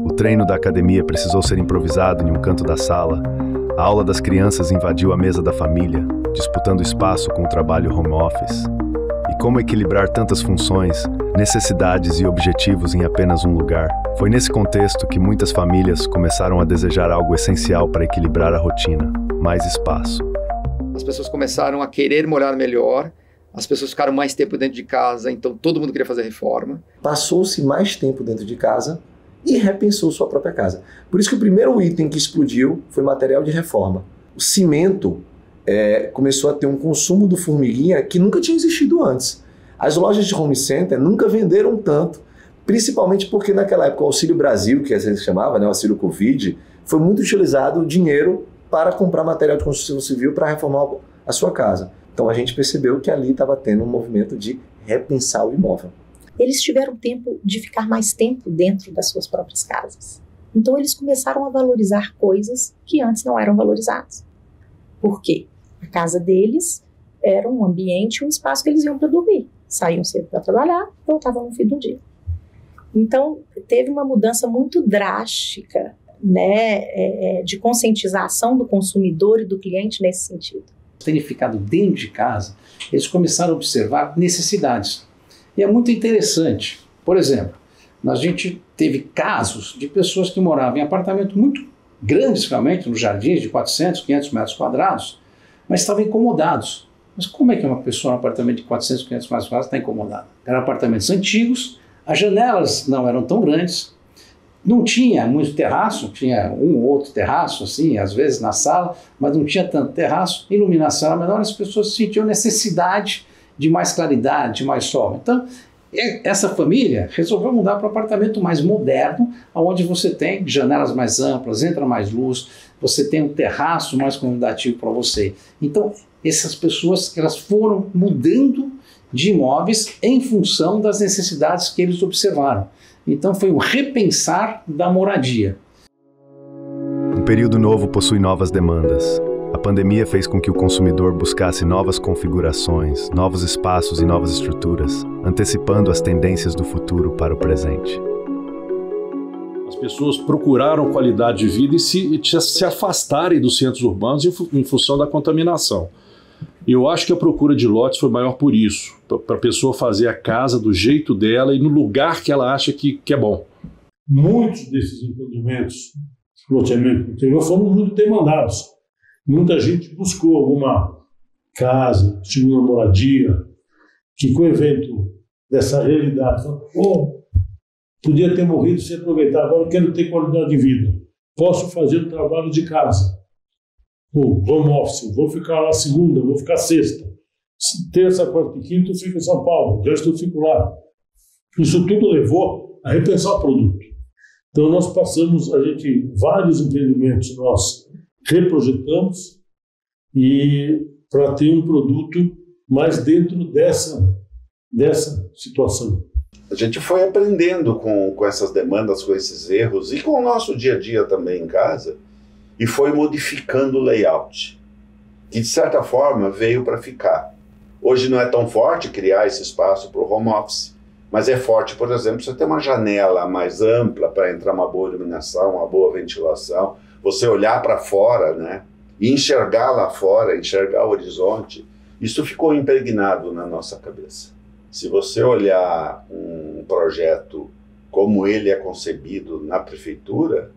o treino da academia precisou ser improvisado em um canto da sala, a aula das crianças invadiu a mesa da família, disputando espaço com o trabalho home office. E como equilibrar tantas funções, necessidades e objetivos em apenas um lugar? Foi nesse contexto que muitas famílias começaram a desejar algo essencial para equilibrar a rotina: mais espaço. As pessoas começaram a querer morar melhor, as pessoas ficaram mais tempo dentro de casa, então todo mundo queria fazer reforma. Passou-se mais tempo dentro de casa e repensou sua própria casa. Por isso que o primeiro item que explodiu foi material de reforma. O cimento começou a ter um consumo do formiguinha que nunca tinha existido antes. As lojas de home center nunca venderam tanto, principalmente porque naquela época o Auxílio Brasil, que assim se chamava, né, o Auxílio Covid, foi muito utilizado o dinheiro para comprar material de construção civil para reformar a sua casa. Então a gente percebeu que ali estava tendo um movimento de repensar o imóvel. eles tiveram tempo de ficar mais tempo dentro das suas próprias casas. Então eles começaram a valorizar coisas que antes não eram valorizadas. Por quê? A casa deles era um ambiente, um espaço que eles iam para dormir. Saíam cedo para trabalhar, voltavam no fim do dia. Então, teve uma mudança muito drástica, né, de conscientização do consumidor e do cliente nesse sentido. Terem ficado dentro de casa, eles começaram a observar necessidades. E é muito interessante. Por exemplo, a gente teve casos de pessoas que moravam em apartamentos muito grandes, realmente, nos jardins de 400, 500 metros quadrados, mas estavam incomodados. Mas como é que uma pessoa num apartamento de 400, 500 metros quadrados está incomodada? Eram apartamentos antigos, as janelas não eram tão grandes, não tinha muito terraço, tinha um ou outro terraço, assim, às vezes na sala, mas não tinha tanto terraço, iluminação era menor, as pessoas sentiam necessidade de mais claridade, de mais sol. Então, essa família resolveu mudar para um apartamento mais moderno, onde você tem janelas mais amplas, entra mais luz, você tem um terraço mais convidativo para você. Então, essas pessoas, elas foram mudando de imóveis em função das necessidades que eles observaram. Então foi um repensar da moradia. Um período novo possui novas demandas. A pandemia fez com que o consumidor buscasse novas configurações, novos espaços e novas estruturas, antecipando as tendências do futuro para o presente. As pessoas procuraram qualidade de vida e se afastarem dos centros urbanos em função da contaminação. E eu acho que a procura de lotes foi maior por isso, para a pessoa fazer a casa do jeito dela e no lugar que ela acha que é bom. Muitos desses empreendimentos, loteamento interior, foram muito demandados. Muita gente buscou alguma casa, segunda moradia, que com o evento dessa realidade, falou, podia ter morrido sem aproveitar, agora eu quero ter qualidade de vida. Posso fazer o trabalho de casa. Home office, vou ficar lá segunda, vou ficar sexta. Terça, quarta e quinta eu fico em São Paulo, o resto eu fico lá. Isso tudo levou a repensar o produto. Então nós passamos, vários empreendimentos nós reprojetamos e para ter um produto mais dentro dessa situação. A gente foi aprendendo com essas demandas, com esses erros e com o nosso dia a dia também em casa e foi modificando o layout, que de certa forma veio para ficar. Hoje não é tão forte criar esse espaço para o home office, mas é forte, por exemplo, você ter uma janela mais ampla para entrar uma boa iluminação, uma boa ventilação, você olhar para fora, né, e enxergar lá fora, enxergar o horizonte. Isso ficou impregnado na nossa cabeça. Se você olhar um projeto como ele é concebido na prefeitura,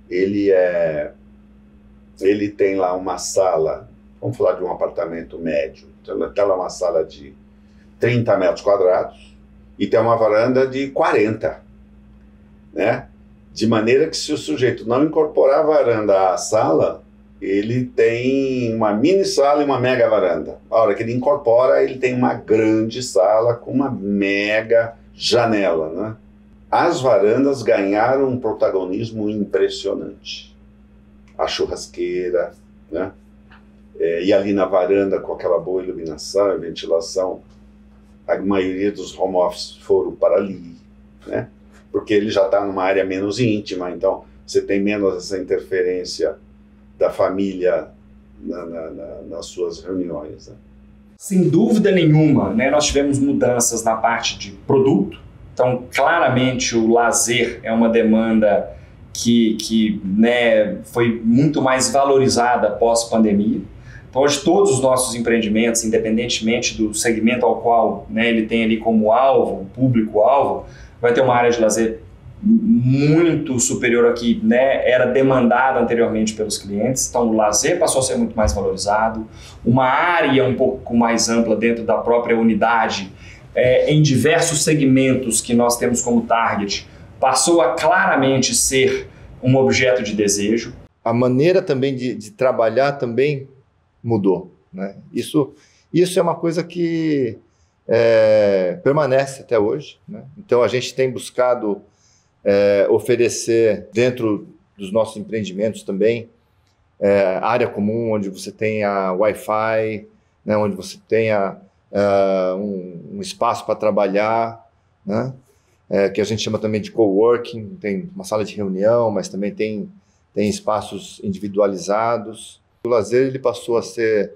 ele tem lá uma sala, vamos falar de um apartamento médio, então tem lá uma sala de 30 metros quadrados e tem uma varanda de 40, né? De maneira que se o sujeito não incorporar a varanda à sala, ele tem uma mini sala e uma mega varanda. A hora que ele incorpora, ele tem uma grande sala com uma mega janela, né? As varandas ganharam um protagonismo impressionante. A churrasqueira, né? E ali na varanda, com aquela boa iluminação e ventilação, a maioria dos home office foram para ali, né? Porque ele já está numa área menos íntima, então você tem menos essa interferência da família nas suas reuniões, né? Sem dúvida nenhuma, né, nós tivemos mudanças na parte de produto, então claramente o lazer é uma demanda que né, foi muito mais valorizada pós-pandemia. Então hoje todos os nossos empreendimentos, independentemente do segmento ao qual, né, ele tem ali como alvo, público-alvo, vai ter uma área de lazer muito superior ao que, né, era demandado anteriormente pelos clientes. Então o lazer passou a ser muito mais valorizado, uma área um pouco mais ampla dentro da própria unidade, em diversos segmentos que nós temos como target, passou a claramente ser um objeto de desejo. A maneira também de trabalhar também mudou, né? Isso é uma coisa que permanece até hoje, né? Então a gente tem buscado oferecer dentro dos nossos empreendimentos também área comum, onde você tenha Wi-Fi, né, onde você tenha um espaço para trabalhar, né? Que a gente chama também de coworking, tem uma sala de reunião, mas também tem espaços individualizados. O lazer ele passou a ser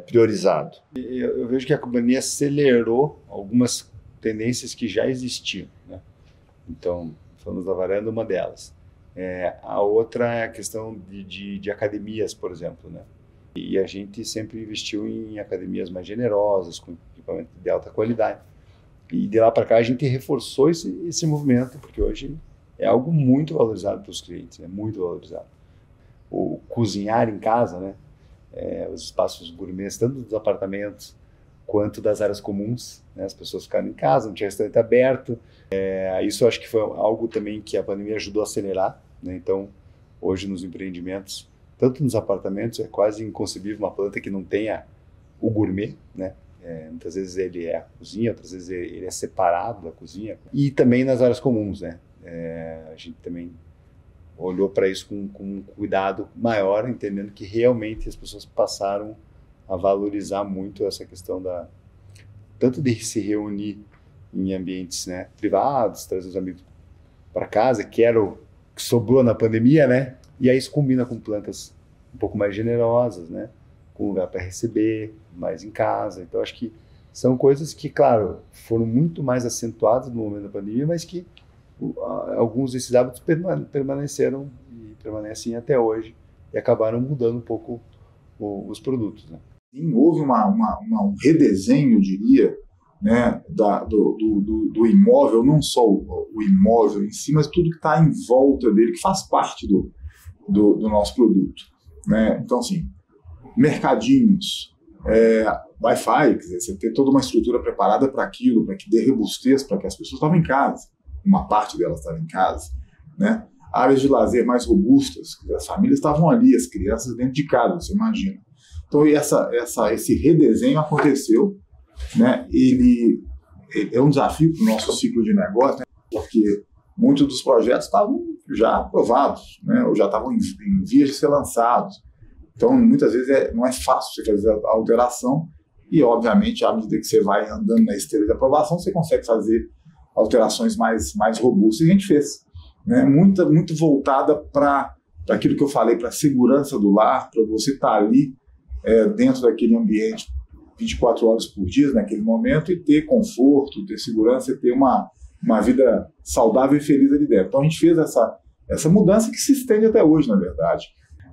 priorizado. Eu vejo que a companhia acelerou algumas tendências que já existiam, né? Então, falamos da varanda, uma delas. A outra é a questão de academias, por exemplo, né? E a gente sempre investiu em academias mais generosas, com equipamento de alta qualidade. E de lá para cá a gente reforçou esse movimento, porque hoje é algo muito valorizado pelos clientes, é muito valorizado. O cozinhar em casa, né? Os espaços gourmets, tanto dos apartamentos quanto das áreas comuns, né? As pessoas ficaram em casa, não tinha restaurante aberto. Isso eu acho que foi algo também que a pandemia ajudou a acelerar, né? Então, hoje nos empreendimentos, tanto nos apartamentos, é quase inconcebível uma planta que não tenha o gourmet, né? Muitas vezes ele é a cozinha, outras vezes ele é separado da cozinha. E também nas áreas comuns, né? A gente também olhou para isso com um cuidado maior, entendendo que realmente as pessoas passaram a valorizar muito essa questão tanto de se reunir em ambientes, né, privados, trazer os amigos para casa, que era o que sobrou na pandemia, né? E aí isso combina com plantas um pouco mais generosas, né? Com lugar para receber, mais em casa. Então acho que são coisas que, claro, foram muito mais acentuadas no momento da pandemia, mas que alguns desses hábitos permaneceram e permanecem até hoje e acabaram mudando um pouco os produtos, né? Sim, houve um redesenho, eu diria, né, do imóvel, não só o imóvel em si, mas tudo que está em volta dele, que faz parte do nosso produto, né? Então, assim, mercadinhos, Wi-Fi, quer dizer, você ter toda uma estrutura preparada para aquilo, para que dê robustez, para que as pessoas estavam em casa, uma parte delas estava em casa, né? Áreas de lazer mais robustas, as famílias estavam ali, as crianças dentro de casa, você imagina. Então, esse redesenho aconteceu, né? Ele é um desafio para o nosso ciclo de negócio, né? Porque muitos dos projetos estavam já aprovados, né? Ou já estavam em vias de ser lançados. Então, muitas vezes não é fácil você fazer a alteração e, obviamente, à medida que você vai andando na esteira de aprovação, você consegue fazer alterações mais robustas. E a gente fez, né? Muito voltada para aquilo que eu falei, para a segurança do lar, para você estar ali dentro daquele ambiente 24 horas por dia, naquele momento, e ter conforto, ter segurança e ter uma vida saudável e feliz ali dentro. Então, a gente fez essa mudança que se estende até hoje, na verdade.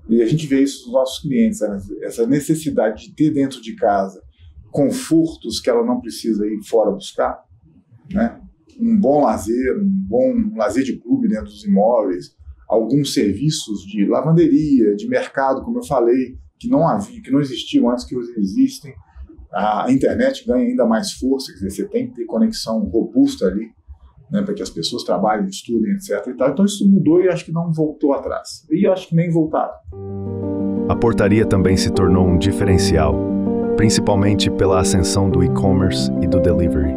E a gente vê isso nos nossos clientes, essa necessidade de ter dentro de casa confortos que ela não precisa ir fora buscar, né? Um bom lazer, um lazer de clube dentro dos imóveis, alguns serviços de lavanderia, de mercado, como eu falei, que não havia, que não existiam antes, que hoje existem. A internet ganha ainda mais força, quer dizer, você tem que ter conexão robusta ali, né, para que as pessoas trabalhem, estudem, etc. E tal. Então isso mudou e acho que não voltou atrás. E acho que nem voltaram. A portaria também se tornou um diferencial, principalmente pela ascensão do e-commerce e do delivery.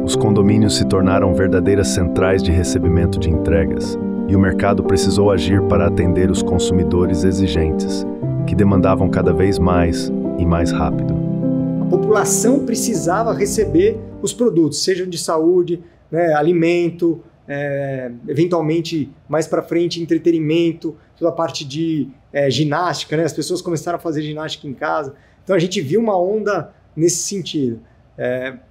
Os condomínios se tornaram verdadeiras centrais de recebimento de entregas, e o mercado precisou agir para atender os consumidores exigentes, que demandavam cada vez mais e mais rápido. A população precisava receber os produtos, sejam de saúde, né, alimento, eventualmente mais para frente entretenimento, toda a parte de ginástica, né? As pessoas começaram a fazer ginástica em casa. Então a gente viu uma onda nesse sentido.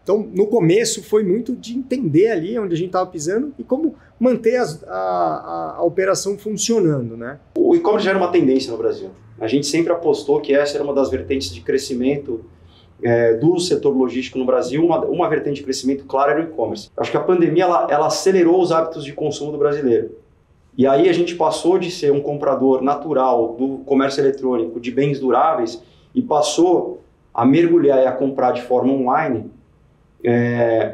Então no começo foi muito de entender ali onde a gente estava pisando e como manter a operação funcionando, né? O e-commerce já era uma tendência no Brasil. A gente sempre apostou que essa era uma das vertentes de crescimento do setor logístico no Brasil. Uma vertente de crescimento, claro, era o e-commerce. Acho que a pandemia ela acelerou os hábitos de consumo do brasileiro. E aí a gente passou de ser um comprador natural do comércio eletrônico de bens duráveis e passou a mergulhar e a comprar de forma online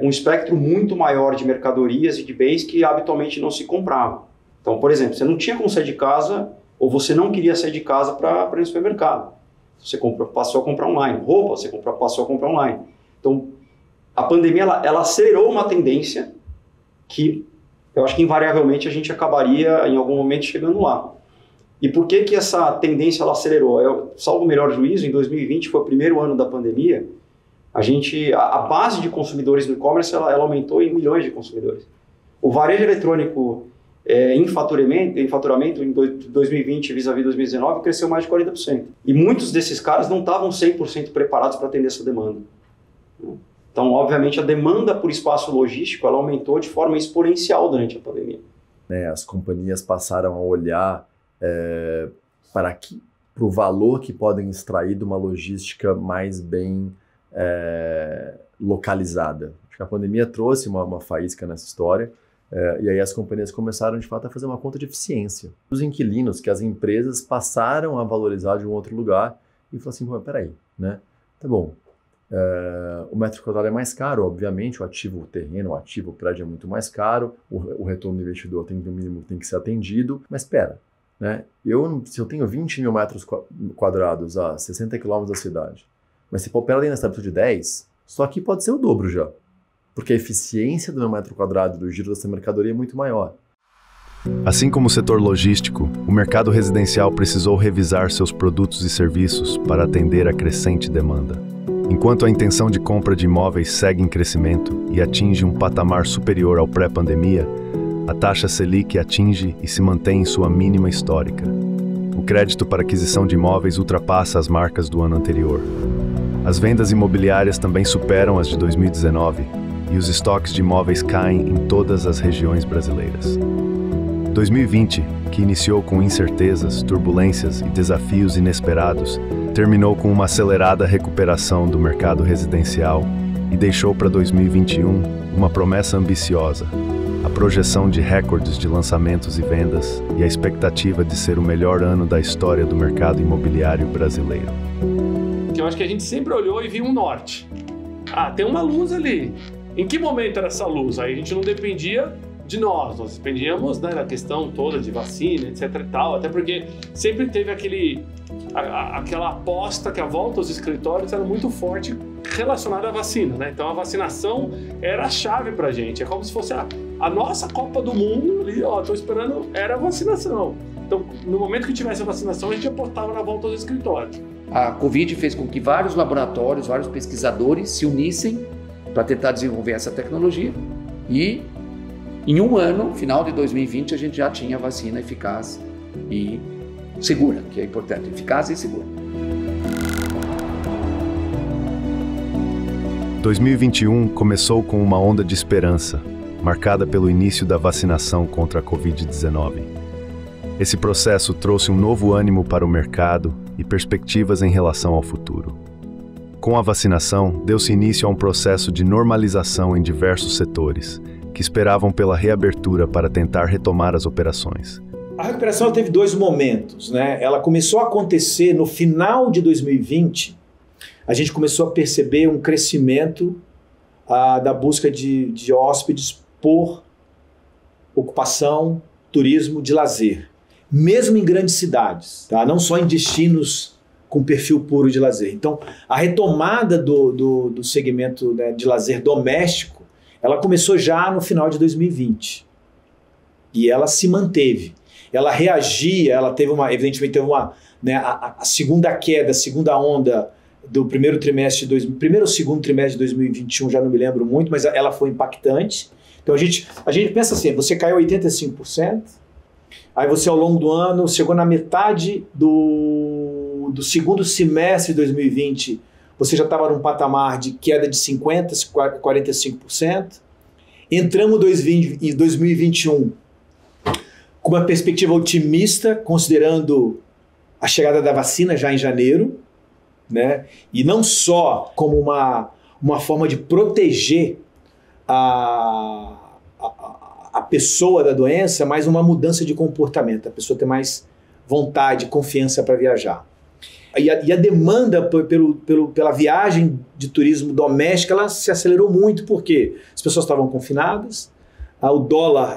um espectro muito maior de mercadorias e de bens que habitualmente não se compravam. Então, por exemplo, você não tinha como sair de casa ou você não queria sair de casa para ir no supermercado. Você passou a comprar online. Roupa, você passou a comprar online. Então, a pandemia ela acelerou uma tendência que eu acho que invariavelmente a gente acabaria em algum momento chegando lá. E por que essa tendência ela acelerou? Salvo o melhor juízo, em 2020 foi o primeiro ano da pandemia A base de consumidores no e-commerce ela aumentou em milhões de consumidores. O varejo eletrônico em faturamento em 2020 vis-à-vis 2019 cresceu mais de 40%. E muitos desses caras não estavam 100% preparados para atender essa demanda. Então, obviamente, a demanda por espaço logístico ela aumentou de forma exponencial durante a pandemia. As companhias passaram a olhar para o valor que podem extrair de uma logística mais bem localizada. Acho que a pandemia trouxe uma faísca nessa história, e aí as companhias começaram de fato a fazer uma conta de eficiência. Os inquilinos que as empresas passaram a valorizar de um outro lugar e falaram assim, peraí, né? Tá bom, o metro quadrado é mais caro, obviamente, o ativo, o terreno, o ativo, o prédio é muito mais caro, o retorno do investidor no mínimo tem que ser atendido, mas espera, né? Se eu tenho 20 mil metros quadrados a 60 quilômetros da cidade, mas se pôr ali na cidade de 10, só aqui pode ser o dobro já, porque a eficiência do meu metro quadrado do giro dessa mercadoria é muito maior. Assim como o setor logístico, o mercado residencial precisou revisar seus produtos e serviços para atender a crescente demanda. Enquanto a intenção de compra de imóveis segue em crescimento e atinge um patamar superior ao pré-pandemia, a taxa Selic atinge e se mantém em sua mínima histórica. O crédito para aquisição de imóveis ultrapassa as marcas do ano anterior. As vendas imobiliárias também superam as de 2019 e os estoques de imóveis caem em todas as regiões brasileiras. 2020, que iniciou com incertezas, turbulências e desafios inesperados, terminou com uma acelerada recuperação do mercado residencial e deixou para 2021 uma promessa ambiciosa, a projeção de recordes de lançamentos e vendas e a expectativa de ser o melhor ano da história do mercado imobiliário brasileiro. Eu acho que a gente sempre olhou e viu um norte. Tem uma luz ali. Em que momento era essa luz? Aí a gente não dependia de nós dependíamos da questão toda de vacina, etc e tal, até porque sempre teve aquela aposta que a volta aos escritórios era muito forte relacionada à vacina, né? Então a vacinação era a chave pra gente, é como se fosse a nossa Copa do Mundo ali, tô esperando, era a vacinação. Então, no momento que tivesse a vacinação, a gente apostava na volta aos escritórios. A Covid fez com que vários laboratórios, vários pesquisadores se unissem para tentar desenvolver essa tecnologia e em um ano, final de 2020, a gente já tinha vacina eficaz e segura, que é importante, eficaz e segura. 2021 começou com uma onda de esperança, marcada pelo início da vacinação contra a Covid-19. Esse processo trouxe um novo ânimo para o mercado e perspectivas em relação ao futuro. Com a vacinação, deu-se início a um processo de normalização em diversos setores, que esperavam pela reabertura para tentar retomar as operações. A recuperação teve dois momentos, né? Ela começou a acontecer no final de 2020, a gente começou a perceber um crescimento da busca de hóspedes por ocupação, turismo de lazer, mesmo em grandes cidades, tá? Não só em destinos com perfil puro de lazer. Então, a retomada do segmento, né, de lazer doméstico, ela começou já no final de 2020 e ela se manteve. Ela reagia, ela teve evidentemente teve né, a segunda queda, a segunda onda do primeiro ou segundo trimestre de 2021, já não me lembro muito, mas ela foi impactante. Então a gente pensa assim, você caiu 85%, aí você ao longo do ano chegou na metade do segundo semestre de 2020, você já estava num patamar de queda de 50%, 45%. Entramos em 2021 com uma perspectiva otimista, considerando a chegada da vacina já em janeiro, né? E não só como uma forma de proteger a pessoa da doença, mas uma mudança de comportamento, a pessoa ter mais vontade, confiança para viajar. E a demanda pela viagem de turismo doméstico, ela se acelerou muito, porque as pessoas estavam confinadas, o dólar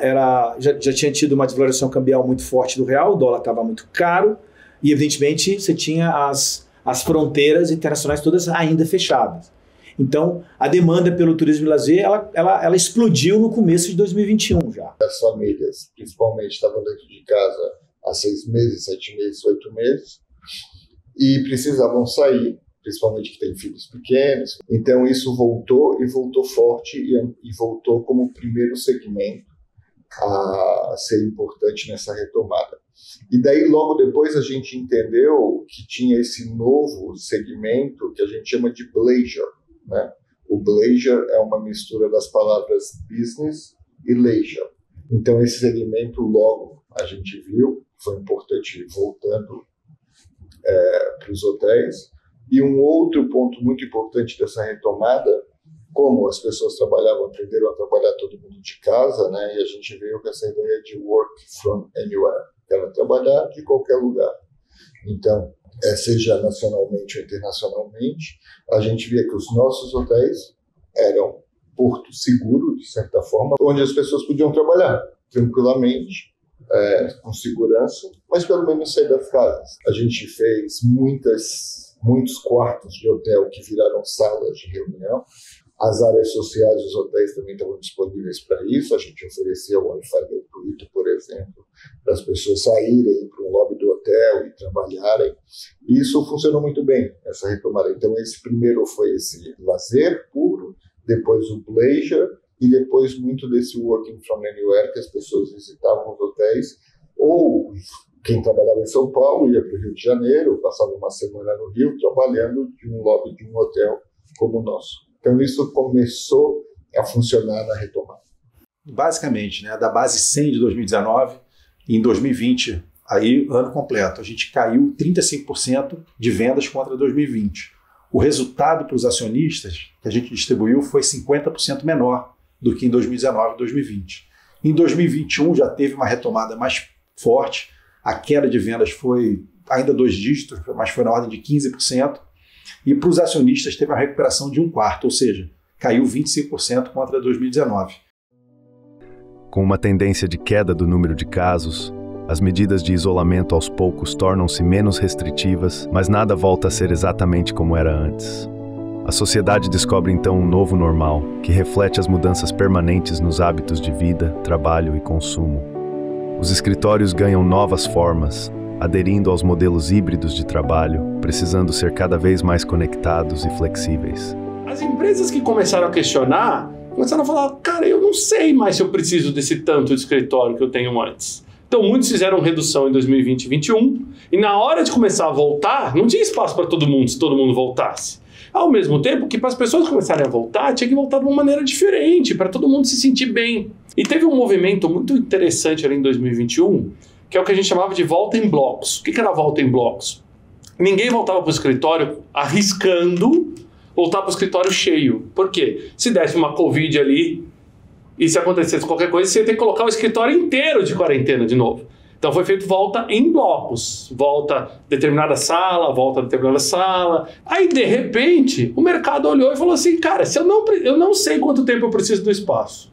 já tinha tido uma desvalorização cambial muito forte do real, o dólar estava muito caro, e evidentemente você tinha as fronteiras internacionais todas ainda fechadas. Então, a demanda pelo turismo de lazer, ela explodiu no começo de 2021 já. As famílias, principalmente, estavam dentro de casa há 6 meses, 7 meses, 8 meses, e precisavam sair principalmente que tem filhos pequenos. Então isso voltou e voltou forte e voltou como o primeiro segmento a ser importante nessa retomada. E daí logo depois a gente entendeu que tinha esse novo segmento que a gente chama de bleisure, né? O bleisure é uma mistura das palavras business e leisure. Então esse segmento logo a gente viu, foi importante voltando para os hotéis. E um outro ponto muito importante dessa retomada, como as pessoas aprenderam a trabalhar todo mundo de casa, né? E a gente veio com essa ideia de work from anywhere, que era trabalhar de qualquer lugar. Então, seja nacionalmente ou internacionalmente, a gente via que os nossos hotéis eram porto seguro, de certa forma, onde as pessoas podiam trabalhar tranquilamente, com segurança, mas pelo menos sair das casas. A gente fez muitos quartos de hotel que viraram salas de reunião. As áreas sociais dos hotéis também estavam disponíveis para isso. A gente oferecia o Wi-Fi gratuito, por exemplo, para as pessoas saírem para o lobby do hotel e trabalharem. E isso funcionou muito bem, essa retomada. Então, esse primeiro foi esse lazer puro, depois o bleisure, e depois muito desse working from anywhere, que as pessoas visitavam os hotéis, ou quem trabalhava em São Paulo ia para o Rio de Janeiro, passava uma semana no Rio, trabalhando de um lobby de um hotel como o nosso. Então isso começou a funcionar na retomada. Basicamente, né, da base 100 de 2019, em 2020, aí ano completo, a gente caiu 35% de vendas contra 2020. O resultado para os acionistas que a gente distribuiu foi 50% menor do que em 2019 e 2020. Em 2021 já teve uma retomada mais forte, a queda de vendas foi ainda 2 dígitos, mas foi na ordem de 15%, e para os acionistas teve uma recuperação de 1/4, ou seja, caiu 25% contra 2019. Com uma tendência de queda do número de casos, as medidas de isolamento aos poucos tornam-se menos restritivas, mas nada volta a ser exatamente como era antes. A sociedade descobre então um novo normal, que reflete as mudanças permanentes nos hábitos de vida, trabalho e consumo. Os escritórios ganham novas formas, aderindo aos modelos híbridos de trabalho, precisando ser cada vez mais conectados e flexíveis. As empresas que começaram a questionar, começaram a falar, cara, eu não sei mais se eu preciso desse tanto de escritório que eu tenho antes. Então muitos fizeram redução em 2020 e 2021, e na hora de começar a voltar, não tinha espaço para todo mundo se todo mundo voltasse. Ao mesmo tempo que para as pessoas começarem a voltar, tinha que voltar de uma maneira diferente, para todo mundo se sentir bem. E teve um movimento muito interessante ali em 2021, que é o que a gente chamava de volta em blocos. O que era volta em blocos? Ninguém voltava para o escritório arriscando voltar para o escritório cheio. Por quê? Se desse uma Covid ali e se acontecesse qualquer coisa, você ia ter que colocar o escritório inteiro de quarentena de novo. Então foi feito volta em blocos, volta determinada sala, volta determinada sala. Aí, de repente, o mercado olhou e falou assim, cara, se eu não sei quanto tempo eu preciso do espaço.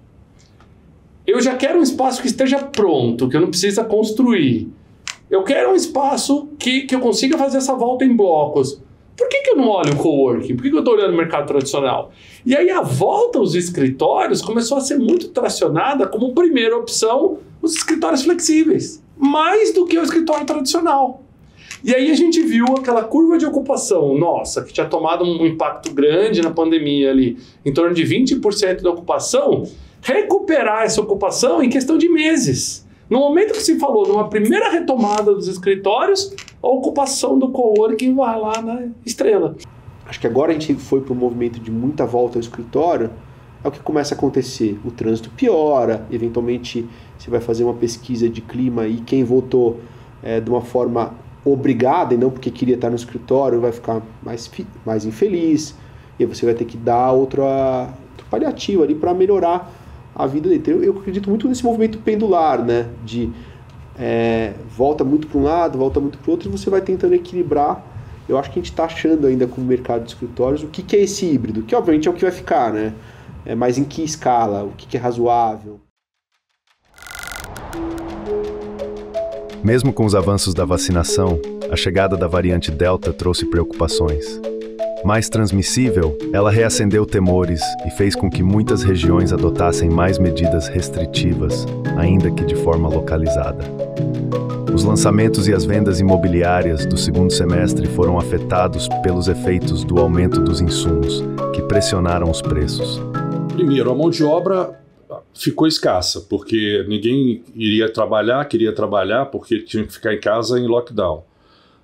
Eu já quero um espaço que esteja pronto, que eu não precisa construir. Eu quero um espaço que eu consiga fazer essa volta em blocos. Por que eu não olho o coworking? Por que eu estou olhando o mercado tradicional? E aí a volta aos escritórios começou a ser muito tracionada como primeira opção os escritórios flexíveis. Mais do que o escritório tradicional. E aí a gente viu aquela curva de ocupação, nossa, que tinha tomado um impacto grande na pandemia ali, em torno de 20% da ocupação, recuperar essa ocupação em questão de meses. No momento que se falou numa primeira retomada dos escritórios, a ocupação do coworking vai lá na estrela. Acho que agora a gente foi para um movimento de muita volta ao escritório, é o que começa a acontecer. O trânsito piora, eventualmente você vai fazer uma pesquisa de clima e quem voltou de uma forma obrigada e não porque queria estar no escritório vai ficar mais infeliz, e aí você vai ter que dar outro paliativo ali para melhorar a vida dele. Então, eu acredito muito nesse movimento pendular, né? De volta muito para um lado, volta muito para o outro, e você vai tentando equilibrar. Eu acho que a gente está achando ainda com o mercado de escritórios o que é esse híbrido, que obviamente é o que vai ficar, né? Mas em que escala, o que é razoável. Mesmo com os avanços da vacinação, a chegada da variante Delta trouxe preocupações. Mais transmissível, ela reacendeu temores e fez com que muitas regiões adotassem mais medidas restritivas, ainda que de forma localizada. Os lançamentos e as vendas imobiliárias do segundo semestre foram afetados pelos efeitos do aumento dos insumos, que pressionaram os preços. Primeiro, a mão de obra ficou escassa, porque ninguém queria trabalhar porque tinha que ficar em casa em lockdown.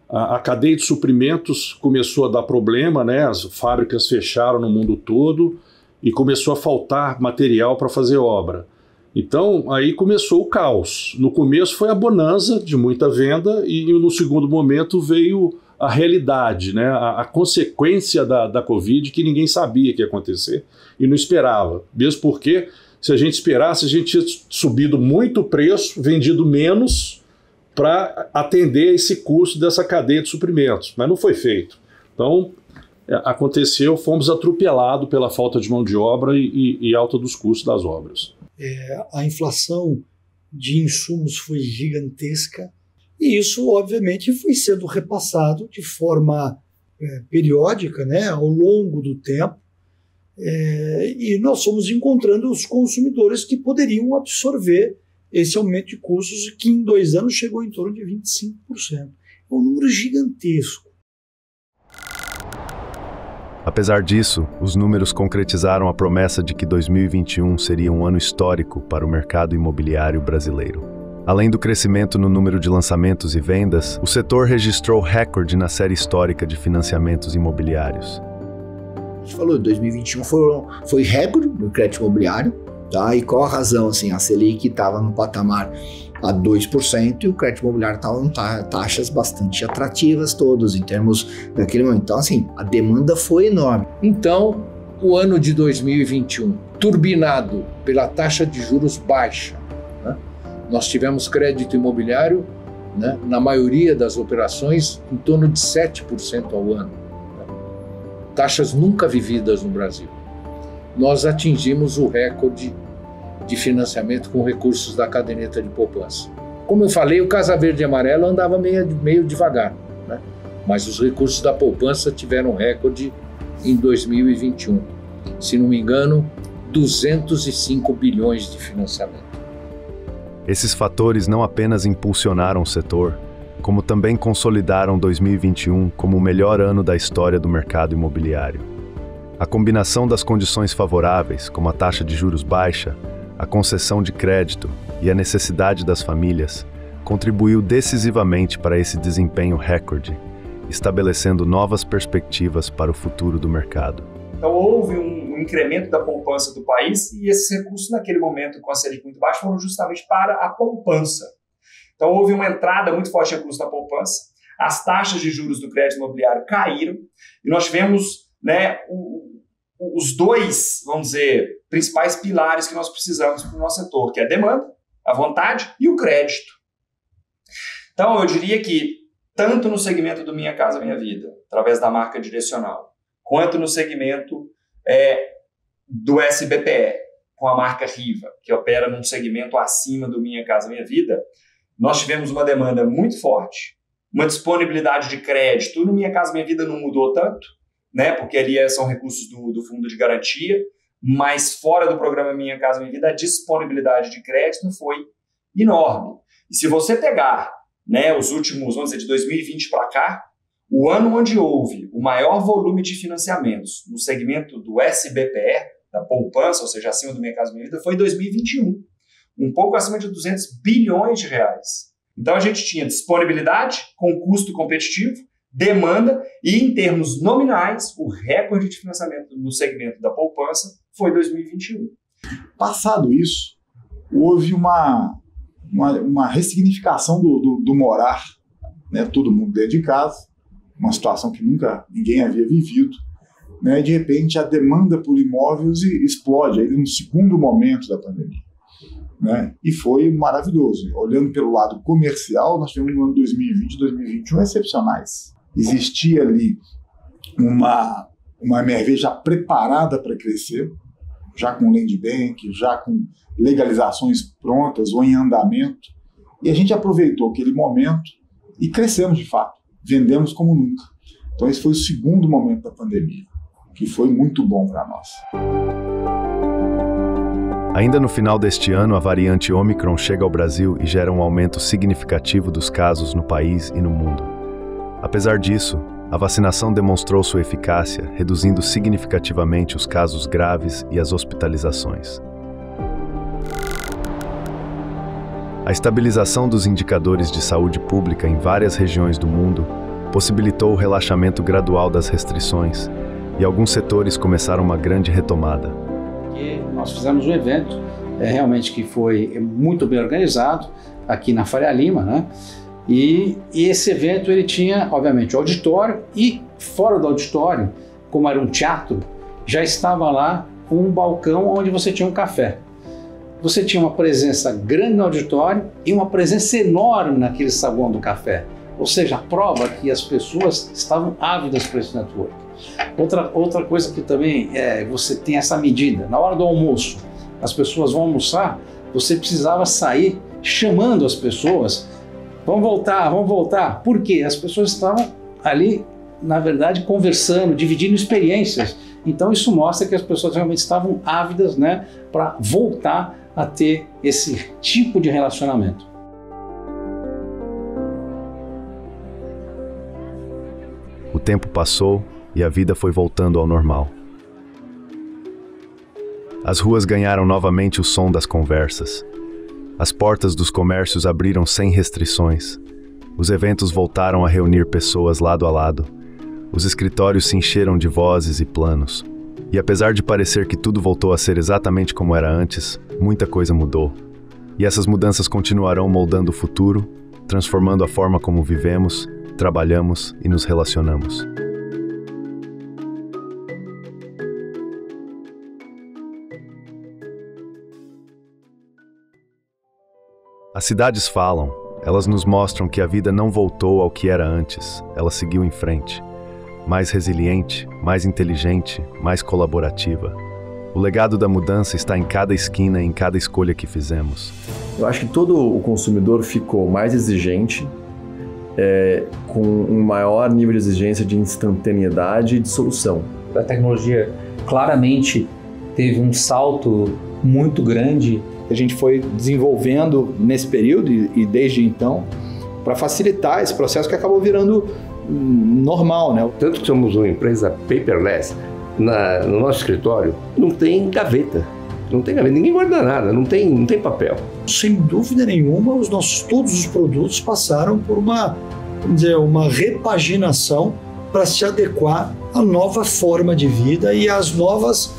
A cadeia de suprimentos começou a dar problema, né? As fábricas fecharam no mundo todo e começou a faltar material para fazer obra. Então, aí começou o caos. No começo foi a bonança de muita venda e no segundo momento veio a realidade, né? A consequência da Covid, que ninguém sabia que ia acontecer e não esperava. Mesmo porque, se a gente esperasse, a gente tinha subido muito o preço, vendido menos para atender esse custo dessa cadeia de suprimentos. Mas não foi feito. Então, aconteceu, fomos atropelados pela falta de mão de obra e alta dos custos das obras. A inflação de insumos foi gigantesca e isso, obviamente, foi sendo repassado de forma periódica, né, ao longo do tempo, e nós fomos encontrando os consumidores que poderiam absorver esse aumento de custos, que em 2 anos chegou em torno de 25%. É um número gigantesco. Apesar disso, os números concretizaram a promessa de que 2021 seria um ano histórico para o mercado imobiliário brasileiro. Além do crescimento no número de lançamentos e vendas, o setor registrou recorde na série histórica de financiamentos imobiliários. A gente falou, 2021 foi recorde no crédito imobiliário, tá? E qual a razão? Assim, a Selic estava no patamar a 2% e o crédito imobiliário estava em taxas bastante atrativas todos em termos daquele momento. Então, assim, a demanda foi enorme. Então, o ano de 2021, turbinado pela taxa de juros baixa, né? Nós tivemos crédito imobiliário, né, na maioria das operações em torno de 7% ao ano. Né? Taxas nunca vividas no Brasil. Nós atingimos o recorde de financiamento com recursos da caderneta de poupança. Como eu falei, o Casa Verde e Amarelo andava meio devagar, né? Mas os recursos da poupança tiveram recorde em 2021. Se não me engano, 205 bilhões de financiamento. Esses fatores não apenas impulsionaram o setor, como também consolidaram 2021 como o melhor ano da história do mercado imobiliário. A combinação das condições favoráveis, como a taxa de juros baixa, a concessão de crédito e a necessidade das famílias, contribuiu decisivamente para esse desempenho recorde, estabelecendo novas perspectivas para o futuro do mercado. Então houve um incremento da poupança do país e esses recursos naquele momento com a Selic muito baixa foram justamente para a poupança. Então houve uma entrada muito forte de recursos na poupança, as taxas de juros do crédito imobiliário caíram e nós tivemos, né, os dois, vamos dizer, principais pilares que nós precisamos para o nosso setor, que é a demanda, a vontade e o crédito. Então, eu diria que tanto no segmento do Minha Casa Minha Vida, através da marca direcional, quanto no segmento do SBPE, com a marca Riva, que opera num segmento acima do Minha Casa Minha Vida, nós tivemos uma demanda muito forte, uma disponibilidade de crédito. No Minha Casa Minha Vida não mudou tanto, né, porque ali são recursos do fundo de garantia, mas fora do programa Minha Casa Minha Vida, a disponibilidade de crédito foi enorme. E se você pegar, né, os últimos, vamos dizer, de 2020 para cá, o ano onde houve o maior volume de financiamentos no segmento do SBPE, da poupança, ou seja, acima do Minha Casa Minha Vida, foi 2021. Um pouco acima de 200 bilhões de reais. Então a gente tinha disponibilidade com custo competitivo, demanda e, em termos nominais, o recorde de financiamento no segmento da poupança foi 2021. Passado isso, houve uma ressignificação do morar, né? Todo mundo dentro de casa, uma situação que nunca ninguém havia vivido, né? De repente a demanda por imóveis explode aí no segundo momento da pandemia, né? E foi maravilhoso. Olhando pelo lado comercial, nós tivemos no ano 2020 e 2021 excepcionais. Existia ali uma MRV já preparada para crescer, já com land bank, já com legalizações prontas ou em andamento, e a gente aproveitou aquele momento e crescemos de fato, vendemos como nunca. Então esse foi o segundo momento da pandemia, que foi muito bom para nós. Ainda no final deste ano, a variante Omicron chega ao Brasil e gera um aumento significativo dos casos no país e no mundo. Apesar disso, a vacinação demonstrou sua eficácia, reduzindo significativamente os casos graves e as hospitalizações. A estabilização dos indicadores de saúde pública em várias regiões do mundo possibilitou o relaxamento gradual das restrições, e alguns setores começaram uma grande retomada. Nós fizemos um evento realmente que foi muito bem organizado aqui na Faria Lima, né? E esse evento ele tinha, obviamente, o auditório, e fora do auditório, como era um teatro, já estava lá um balcão onde você tinha um café. Você tinha uma presença grande no auditório e uma presença enorme naquele saguão do café. Ou seja, a prova que as pessoas estavam ávidas por esse network. Outra coisa que também você tem essa medida. Na hora do almoço, as pessoas vão almoçar, você precisava sair chamando as pessoas. Vamos voltar. Por quê? As pessoas estavam ali, na verdade, conversando, dividindo experiências. Então isso mostra que as pessoas realmente estavam ávidas, né, para voltar a ter esse tipo de relacionamento. O tempo passou e a vida foi voltando ao normal. As ruas ganharam novamente o som das conversas. As portas dos comércios abriram sem restrições. Os eventos voltaram a reunir pessoas lado a lado. Os escritórios se encheram de vozes e planos. E apesar de parecer que tudo voltou a ser exatamente como era antes, muita coisa mudou. E essas mudanças continuarão moldando o futuro, transformando a forma como vivemos, trabalhamos e nos relacionamos. As cidades falam, elas nos mostram que a vida não voltou ao que era antes, ela seguiu em frente. Mais resiliente, mais inteligente, mais colaborativa. O legado da mudança está em cada esquina e em cada escolha que fizemos. Eu acho que todo o consumidor ficou mais exigente, com um maior nível de exigência de instantaneidade e de solução. A tecnologia claramente teve um salto muito grande. A gente foi desenvolvendo nesse período e desde então para facilitar esse processo que acabou virando normal, né? Tanto que somos uma empresa paperless, no nosso escritório não tem gaveta. Não tem gaveta, ninguém guarda nada, não tem papel. Sem dúvida nenhuma, todos os produtos passaram por uma repaginação para se adequar à nova forma de vida e às novas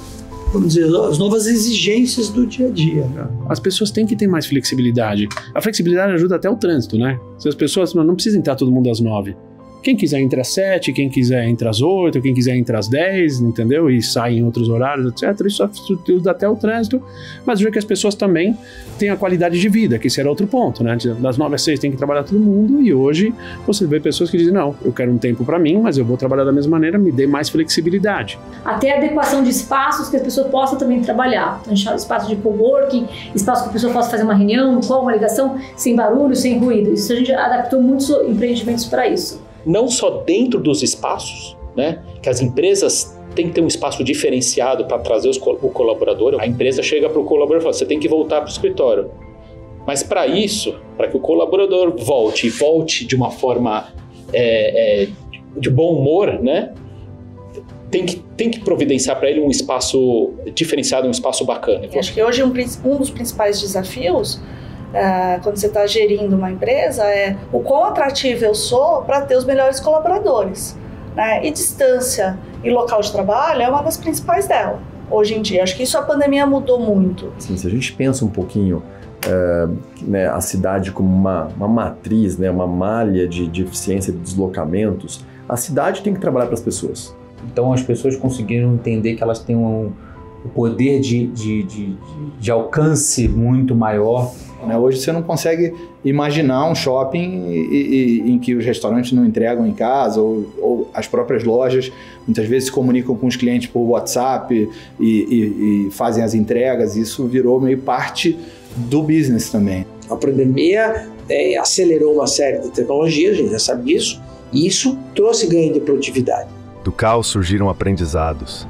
exigências do dia a dia. As pessoas têm que ter mais flexibilidade. A flexibilidade ajuda até o trânsito, né? Se as pessoas não precisam entrar todo mundo às 9. Quem quiser entra às 7, quem quiser entra às 8, quem quiser entra às 10, entendeu? E sai em outros horários, etc. Isso ajuda até o trânsito, mas vejo que as pessoas também têm a qualidade de vida, que esse era outro ponto, né? Das 9 às 6 tem que trabalhar todo mundo, e hoje você vê pessoas que dizem, não, eu quero um tempo para mim, mas eu vou trabalhar da mesma maneira, me dê mais flexibilidade. Até a adequação de espaços que a pessoa possa também trabalhar. Então, espaço de coworking, espaço que a pessoa possa fazer uma reunião, uma ligação, sem barulho, sem ruído. Isso a gente adaptou muitos empreendimentos para isso. Não só dentro dos espaços, né, que as empresas têm que ter um espaço diferenciado para trazer o colaborador. A empresa chega para o colaborador e fala, você tem que voltar para o escritório. Mas para isso, para que o colaborador volte de uma forma de bom humor, né, tem que providenciar para ele um espaço diferenciado, um espaço bacana. Acho que hoje um dos principais desafios quando você está gerindo uma empresa é o quão atrativo eu sou para ter os melhores colaboradores, né? E distância e local de trabalho é uma das principais dela hoje em dia. Acho que isso a pandemia mudou muito. Sim, se a gente pensa um pouquinho né, a cidade como uma matriz, né, uma malha de eficiência de deslocamentos, a cidade tem que trabalhar para as pessoas. Então as pessoas conseguiram entender que elas têm o poder de alcance muito maior. Hoje você não consegue imaginar um shopping em que os restaurantes não entregam em casa ou as próprias lojas muitas vezes se comunicam com os clientes por WhatsApp e fazem as entregas. Isso virou meio parte do business também. A pandemia acelerou uma série de tecnologias, a gente já sabe disso, e isso trouxe ganho de produtividade. Do caos surgiram aprendizados.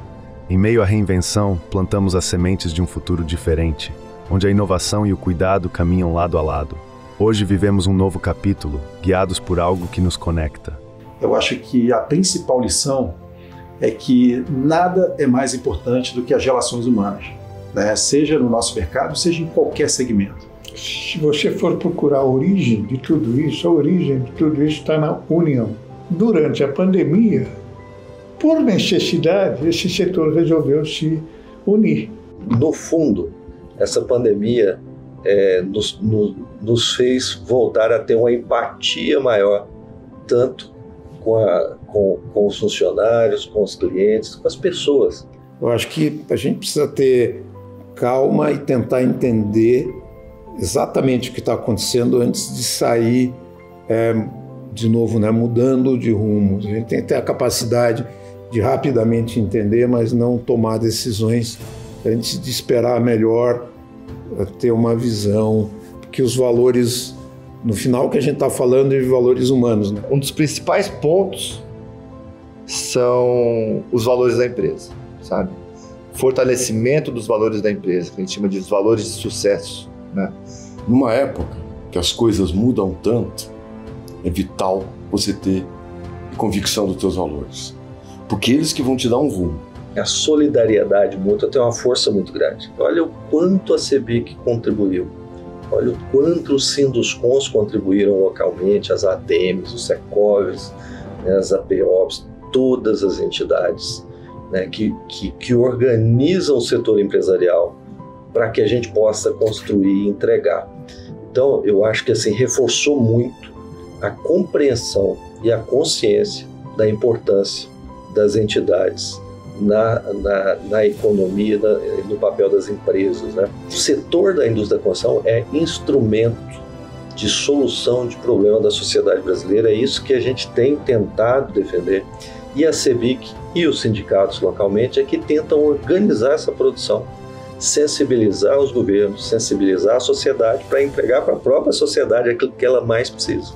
Em meio à reinvenção, plantamos as sementes de um futuro diferente, onde a inovação e o cuidado caminham lado a lado. Hoje vivemos um novo capítulo, guiados por algo que nos conecta. Eu acho que a principal lição é que nada é mais importante do que as relações humanas, né? Seja no nosso mercado, seja em qualquer segmento. Se você for procurar a origem de tudo isso, a origem de tudo isso está na união. Durante a pandemia, por necessidade, esse setor resolveu se unir. No fundo, essa pandemia nos fez voltar a ter uma empatia maior, tanto com os funcionários, com os clientes, com as pessoas. Eu acho que a gente precisa ter calma e tentar entender exatamente o que está acontecendo antes de sair, de novo, né, mudando de rumo. A gente tem que ter a capacidade de rapidamente entender, mas não tomar decisões antes de esperar melhor, ter uma visão, porque os valores, no final, que a gente está falando é de valores humanos, né? Um dos principais pontos são os valores da empresa, sabe? Fortalecimento dos valores da empresa, que a gente chama de valores de sucesso, né? Numa época que as coisas mudam tanto, é vital você ter convicção dos teus valores, porque eles que vão te dar um rumo. A solidariedade mútua tem uma força muito grande. Olha o quanto a CEBIC contribuiu, olha o quanto os Sinduscons contribuíram localmente, as ATMs, os Secovs, né, as APOPs, todas as entidades, né, que organizam o setor empresarial para que a gente possa construir e entregar. Então, eu acho que assim, reforçou muito a compreensão e a consciência da importância das entidades na economia, no papel das empresas, né? O setor da indústria da construção é instrumento de solução de problema da sociedade brasileira, é isso que a gente tem tentado defender. E a CEBIC e os sindicatos localmente é que tentam organizar essa produção, sensibilizar os governos, sensibilizar a sociedade para entregar para a própria sociedade aquilo que ela mais precisa.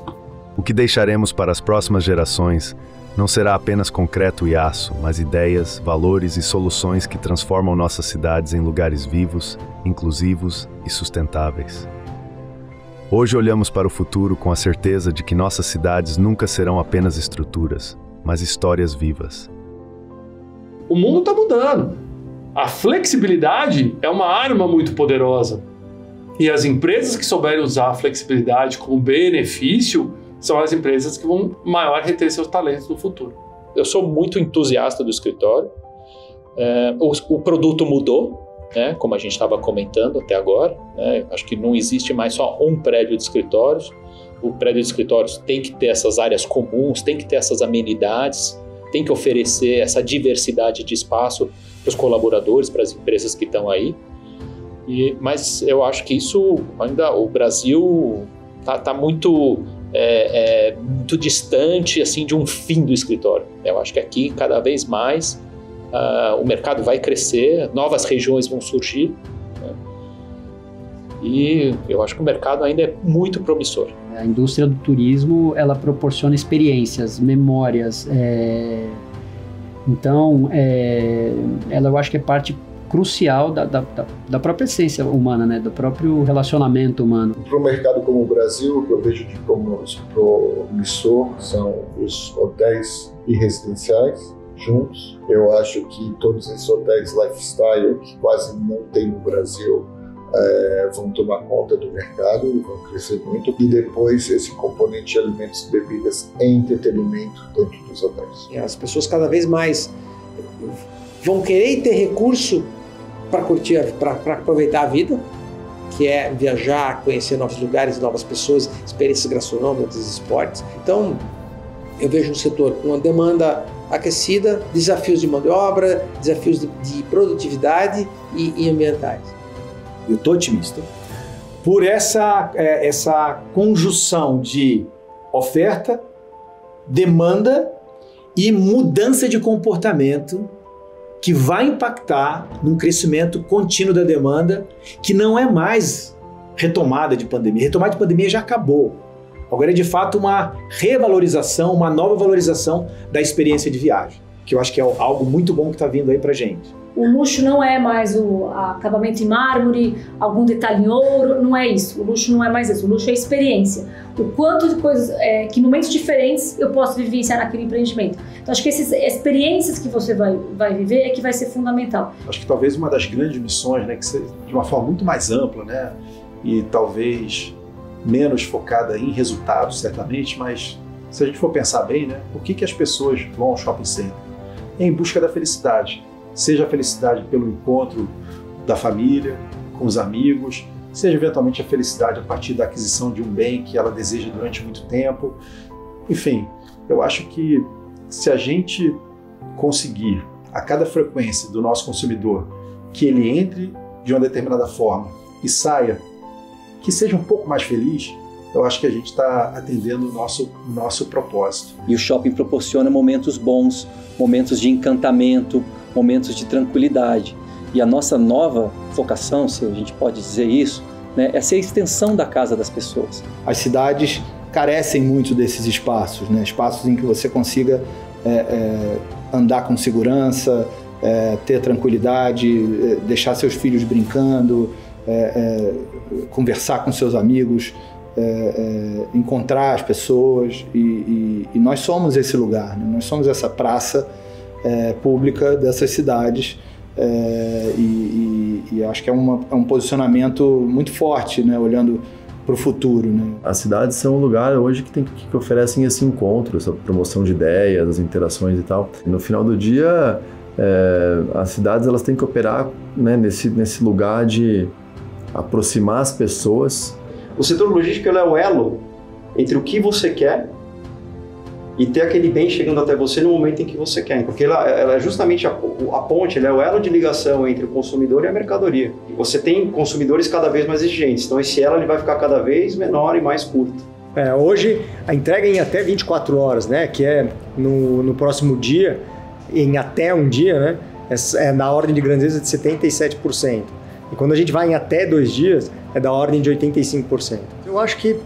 O que deixaremos para as próximas gerações não será apenas concreto e aço, mas ideias, valores e soluções que transformam nossas cidades em lugares vivos, inclusivos e sustentáveis. Hoje olhamos para o futuro com a certeza de que nossas cidades nunca serão apenas estruturas, mas histórias vivas. O mundo está mudando. A flexibilidade é uma arma muito poderosa. E as empresas que souberem usar a flexibilidade como benefício são as empresas que vão maior reter seus talentos no futuro. Eu sou muito entusiasta do escritório. O produto mudou, né, como a gente estava comentando até agora, né? Acho que não existe mais só um prédio de escritórios. O prédio de escritórios tem que ter essas áreas comuns, tem que ter essas amenidades, tem que oferecer essa diversidade de espaço para os colaboradores, para as empresas que estão aí. Mas eu acho que isso ainda, o Brasil está muito distante assim, de um fim do escritório. Eu acho que aqui, cada vez mais, o mercado vai crescer, novas regiões vão surgir, né? E eu acho que o mercado ainda é muito promissor. A indústria do turismo, ela proporciona experiências, memórias, então ela, eu acho que é parte crucial da própria essência humana, né? Do próprio relacionamento humano. Para um mercado como o Brasil, o que eu vejo de como promissor são os hotéis e residenciais juntos. Eu acho que todos esses hotéis lifestyle, que quase não tem no Brasil, vão tomar conta do mercado e vão crescer muito. E depois esse componente de alimentos e bebidas e entretenimento dentro dos hotéis. As pessoas cada vez mais vão querer ter recurso para curtir, para aproveitar a vida, que é viajar, conhecer novos lugares, novas pessoas, experiências gastronômicas, esportes. Então, eu vejo um setor com uma demanda aquecida, desafios de mão de obra, desafios de produtividade e ambientais. Eu estou otimista por essa conjunção de oferta, demanda e mudança de comportamento que vai impactar num crescimento contínuo da demanda, que não é mais retomada de pandemia. Retomada de pandemia já acabou. Agora é de fato uma revalorização, uma nova valorização da experiência de viagem, que eu acho que é algo muito bom que está vindo aí para gente. o luxo não é mais o acabamento em mármore, algum detalhe em ouro, não é isso. O luxo não é mais isso. O luxo é experiência. O quanto de coisas, que momentos diferentes eu posso vivenciar naquele empreendimento. Então, acho que essas experiências que você vai viver é que vai ser fundamental. Acho que talvez uma das grandes missões, né, que seja de uma forma muito mais ampla, né, e talvez menos focada em resultados, certamente, mas se a gente for pensar bem, né, por que as pessoas vão ao shopping center? É em busca da felicidade. Seja a felicidade pelo encontro da família, com os amigos, seja eventualmente a felicidade a partir da aquisição de um bem que ela deseja durante muito tempo. Enfim, eu acho que se a gente conseguir, a cada frequência do nosso consumidor, que ele entre de uma determinada forma e saia, que seja um pouco mais feliz, eu acho que a gente está atendendo o nosso propósito. E o shopping proporciona momentos bons, momentos de encantamento, momentos de tranquilidade. E a nossa nova vocação, se a gente pode dizer isso, né, é ser a extensão da casa das pessoas. As cidades carecem muito desses espaços, né? Espaços em que você consiga andar com segurança, ter tranquilidade, deixar seus filhos brincando, conversar com seus amigos, encontrar as pessoas, e nós somos esse lugar, né? Nós somos essa praça pública dessas cidades, e acho que é um posicionamento muito forte, né? Olhando para o futuro, né? As cidades são um lugar hoje que oferecem esse encontro, essa promoção de ideias, as interações e tal. E no final do dia, as cidades elas têm que operar, né, nesse lugar de aproximar as pessoas. O setor logístico é o elo entre o que você quer e ter aquele bem chegando até você no momento em que você quer. Porque ela é justamente a ponte, ela é o elo de ligação entre o consumidor e a mercadoria. E você tem consumidores cada vez mais exigentes, então esse elo ele vai ficar cada vez menor e mais curto. Hoje, a entrega é em até 24 horas, né? Que é no próximo dia, em até um dia, né? É na ordem de grandeza de 77%. E quando a gente vai em até 2 dias, é da ordem de 85%. Eu acho que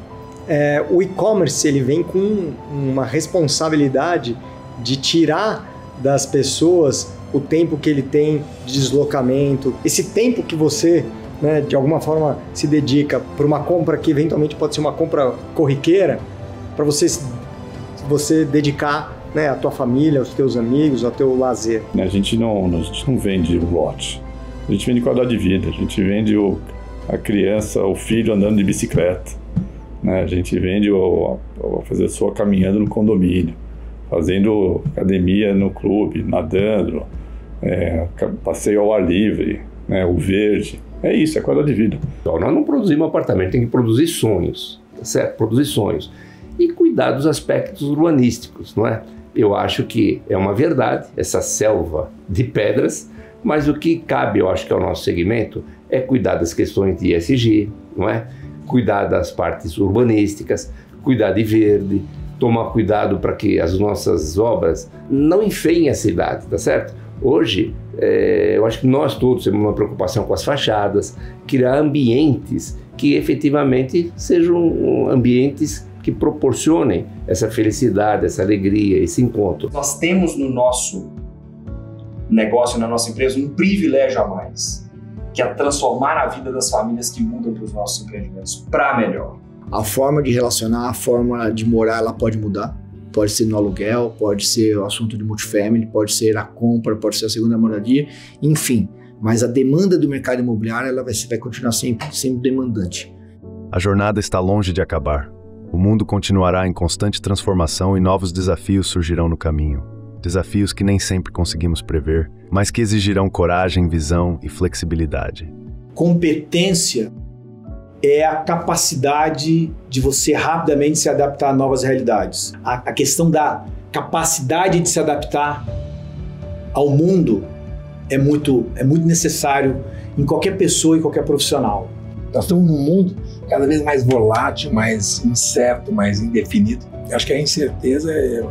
o e-commerce ele vem com uma responsabilidade de tirar das pessoas o tempo que ele tem de deslocamento. Esse tempo que você, né, de alguma forma se dedica para uma compra que eventualmente pode ser uma compra corriqueira, para você dedicar, né, à tua família, aos teus amigos, ao teu lazer. A gente não vende o lote, a gente vende qualidade de vida, a gente vende a criança, o filho andando de bicicleta. A gente vende fazer a sua caminhando no condomínio, fazendo academia no clube, nadando, passeio ao ar livre, né, o verde. É isso, é qualidade de vida. Então, nós não produzimos apartamento, tem que produzir sonhos, certo? Produzir sonhos. E cuidar dos aspectos urbanísticos, não é? Eu acho que é uma verdade, essa selva de pedras, mas o que cabe, eu acho que ao nosso segmento, é cuidar das questões de ESG, não é? Cuidar das partes urbanísticas, cuidar de verde, tomar cuidado para que as nossas obras não enfeiem a cidade, tá certo? Hoje, eu acho que nós todos temos uma preocupação com as fachadas, criar ambientes que efetivamente sejam ambientes que proporcionem essa felicidade, essa alegria, esse encontro. Nós temos no nosso negócio, na nossa empresa, um privilégio a mais, que é transformar a vida das famílias que mudam para os nossos empreendimentos para melhor. A forma de relacionar, a forma de morar, ela pode mudar. Pode ser no aluguel, pode ser o assunto de multifamily, pode ser a compra, pode ser a segunda moradia, enfim. Mas a demanda do mercado imobiliário ela vai continuar sempre demandante. A jornada está longe de acabar. O mundo continuará em constante transformação e novos desafios surgirão no caminho. Desafios que nem sempre conseguimos prever, mas que exigirão coragem, visão e flexibilidade. Competência é a capacidade de você rapidamente se adaptar a novas realidades. A questão da capacidade de se adaptar ao mundo é muito necessário em qualquer pessoa e qualquer profissional. Nós estamos num mundo cada vez mais volátil, mais incerto, mais indefinido. Eu acho que a incerteza é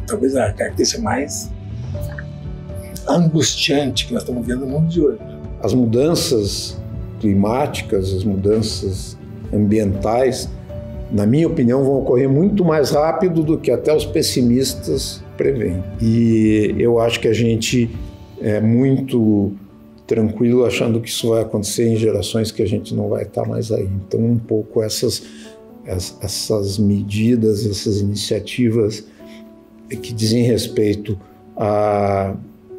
talvez a característica mais angustiante que nós estamos vendo no mundo de hoje. As mudanças climáticas, as mudanças ambientais, na minha opinião, vão ocorrer muito mais rápido do que até os pessimistas preveem. E eu acho que a gente muito tranquilo, achando que isso vai acontecer em gerações que a gente não vai estar mais aí. Então, um pouco essas medidas, essas iniciativas que dizem respeito a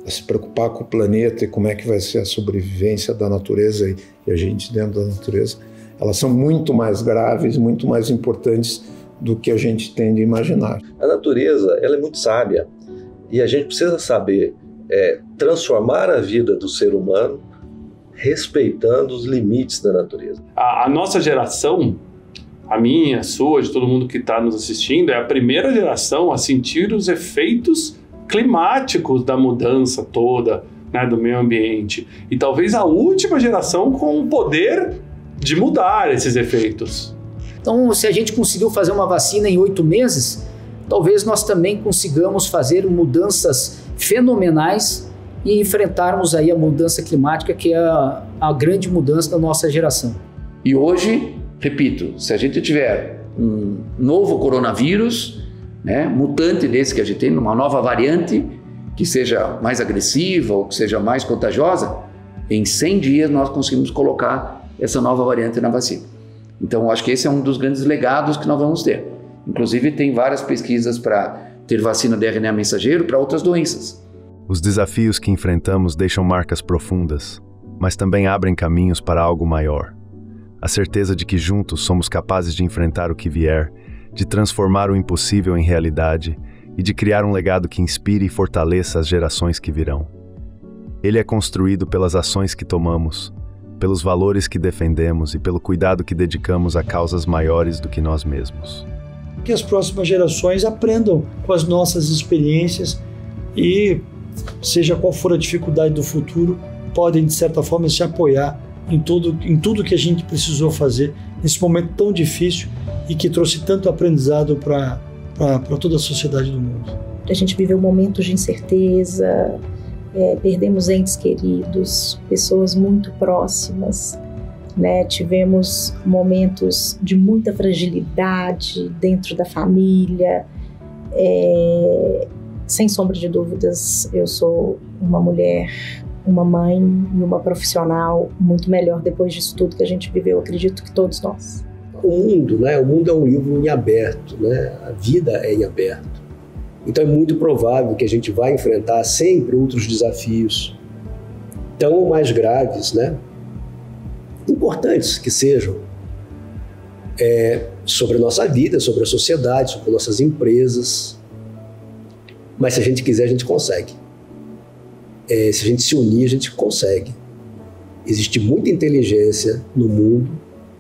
se preocupar com o planeta e como é que vai ser a sobrevivência da natureza e a gente dentro da natureza, elas são muito mais graves, muito mais importantes do que a gente tende a imaginar. A natureza, ela é muito sábia e a gente precisa saber transformar a vida do ser humano respeitando os limites da natureza. A nossa geração, a minha, a sua, de todo mundo que está nos assistindo, é a primeira geração a sentir os efeitos climáticos da mudança toda, né, do meio ambiente. E talvez a última geração com o poder de mudar esses efeitos. Então, se a gente conseguiu fazer uma vacina em 8 meses, talvez nós também consigamos fazer mudanças fenomenais e enfrentarmos aí a mudança climática, que é a grande mudança da nossa geração. E hoje, repito, se a gente tiver um novo coronavírus, né, mutante desse que a gente tem, uma nova variante que seja mais agressiva ou que seja mais contagiosa, em 100 dias nós conseguimos colocar essa nova variante na vacina. Então, acho que esse é um dos grandes legados que nós vamos ter. Inclusive, tem várias pesquisas para ter vacina de RNA mensageiro para outras doenças. Os desafios que enfrentamos deixam marcas profundas, mas também abrem caminhos para algo maior. A certeza de que juntos somos capazes de enfrentar o que vier, de transformar o impossível em realidade e de criar um legado que inspire e fortaleça as gerações que virão. Ele é construído pelas ações que tomamos, pelos valores que defendemos e pelo cuidado que dedicamos a causas maiores do que nós mesmos. Que as próximas gerações aprendam com as nossas experiências e, seja qual for a dificuldade do futuro, podem, de certa forma, se apoiar em tudo que a gente precisou fazer nesse momento tão difícil e que trouxe tanto aprendizado para toda a sociedade do mundo. A gente viveu momentos de incerteza, perdemos entes queridos, pessoas muito próximas, né? Tivemos momentos de muita fragilidade dentro da família. Sem sombra de dúvidas, eu sou uma mulher, uma mãe e uma profissional muito melhor depois disso tudo que a gente viveu, acredito que todos nós. O mundo, né? O mundo é um livro em aberto, né? A vida é em aberto. Então é muito provável que a gente vai enfrentar sempre outros desafios tão ou mais graves, né? Importantes que sejam, sobre a nossa vida, sobre a sociedade, sobre nossas empresas. Mas se a gente quiser, a gente consegue. Se a gente se unir, a gente consegue. Existe muita inteligência no mundo,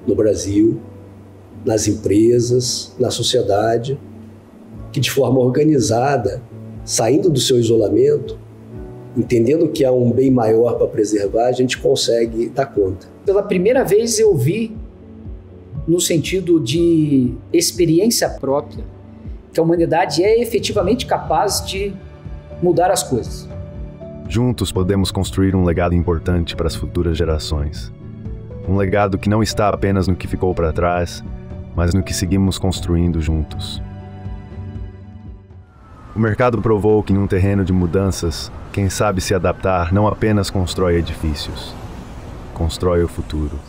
no Brasil, nas empresas, na sociedade, que de forma organizada, saindo do seu isolamento, entendendo que há um bem maior para preservar, a gente consegue dar conta. Pela primeira vez eu vi, no sentido de experiência própria, que a humanidade é efetivamente capaz de mudar as coisas. Juntos podemos construir um legado importante para as futuras gerações. Um legado que não está apenas no que ficou para trás, mas no que seguimos construindo juntos. O mercado provou que em um terreno de mudanças, quem sabe se adaptar não apenas constrói edifícios, constrói o futuro.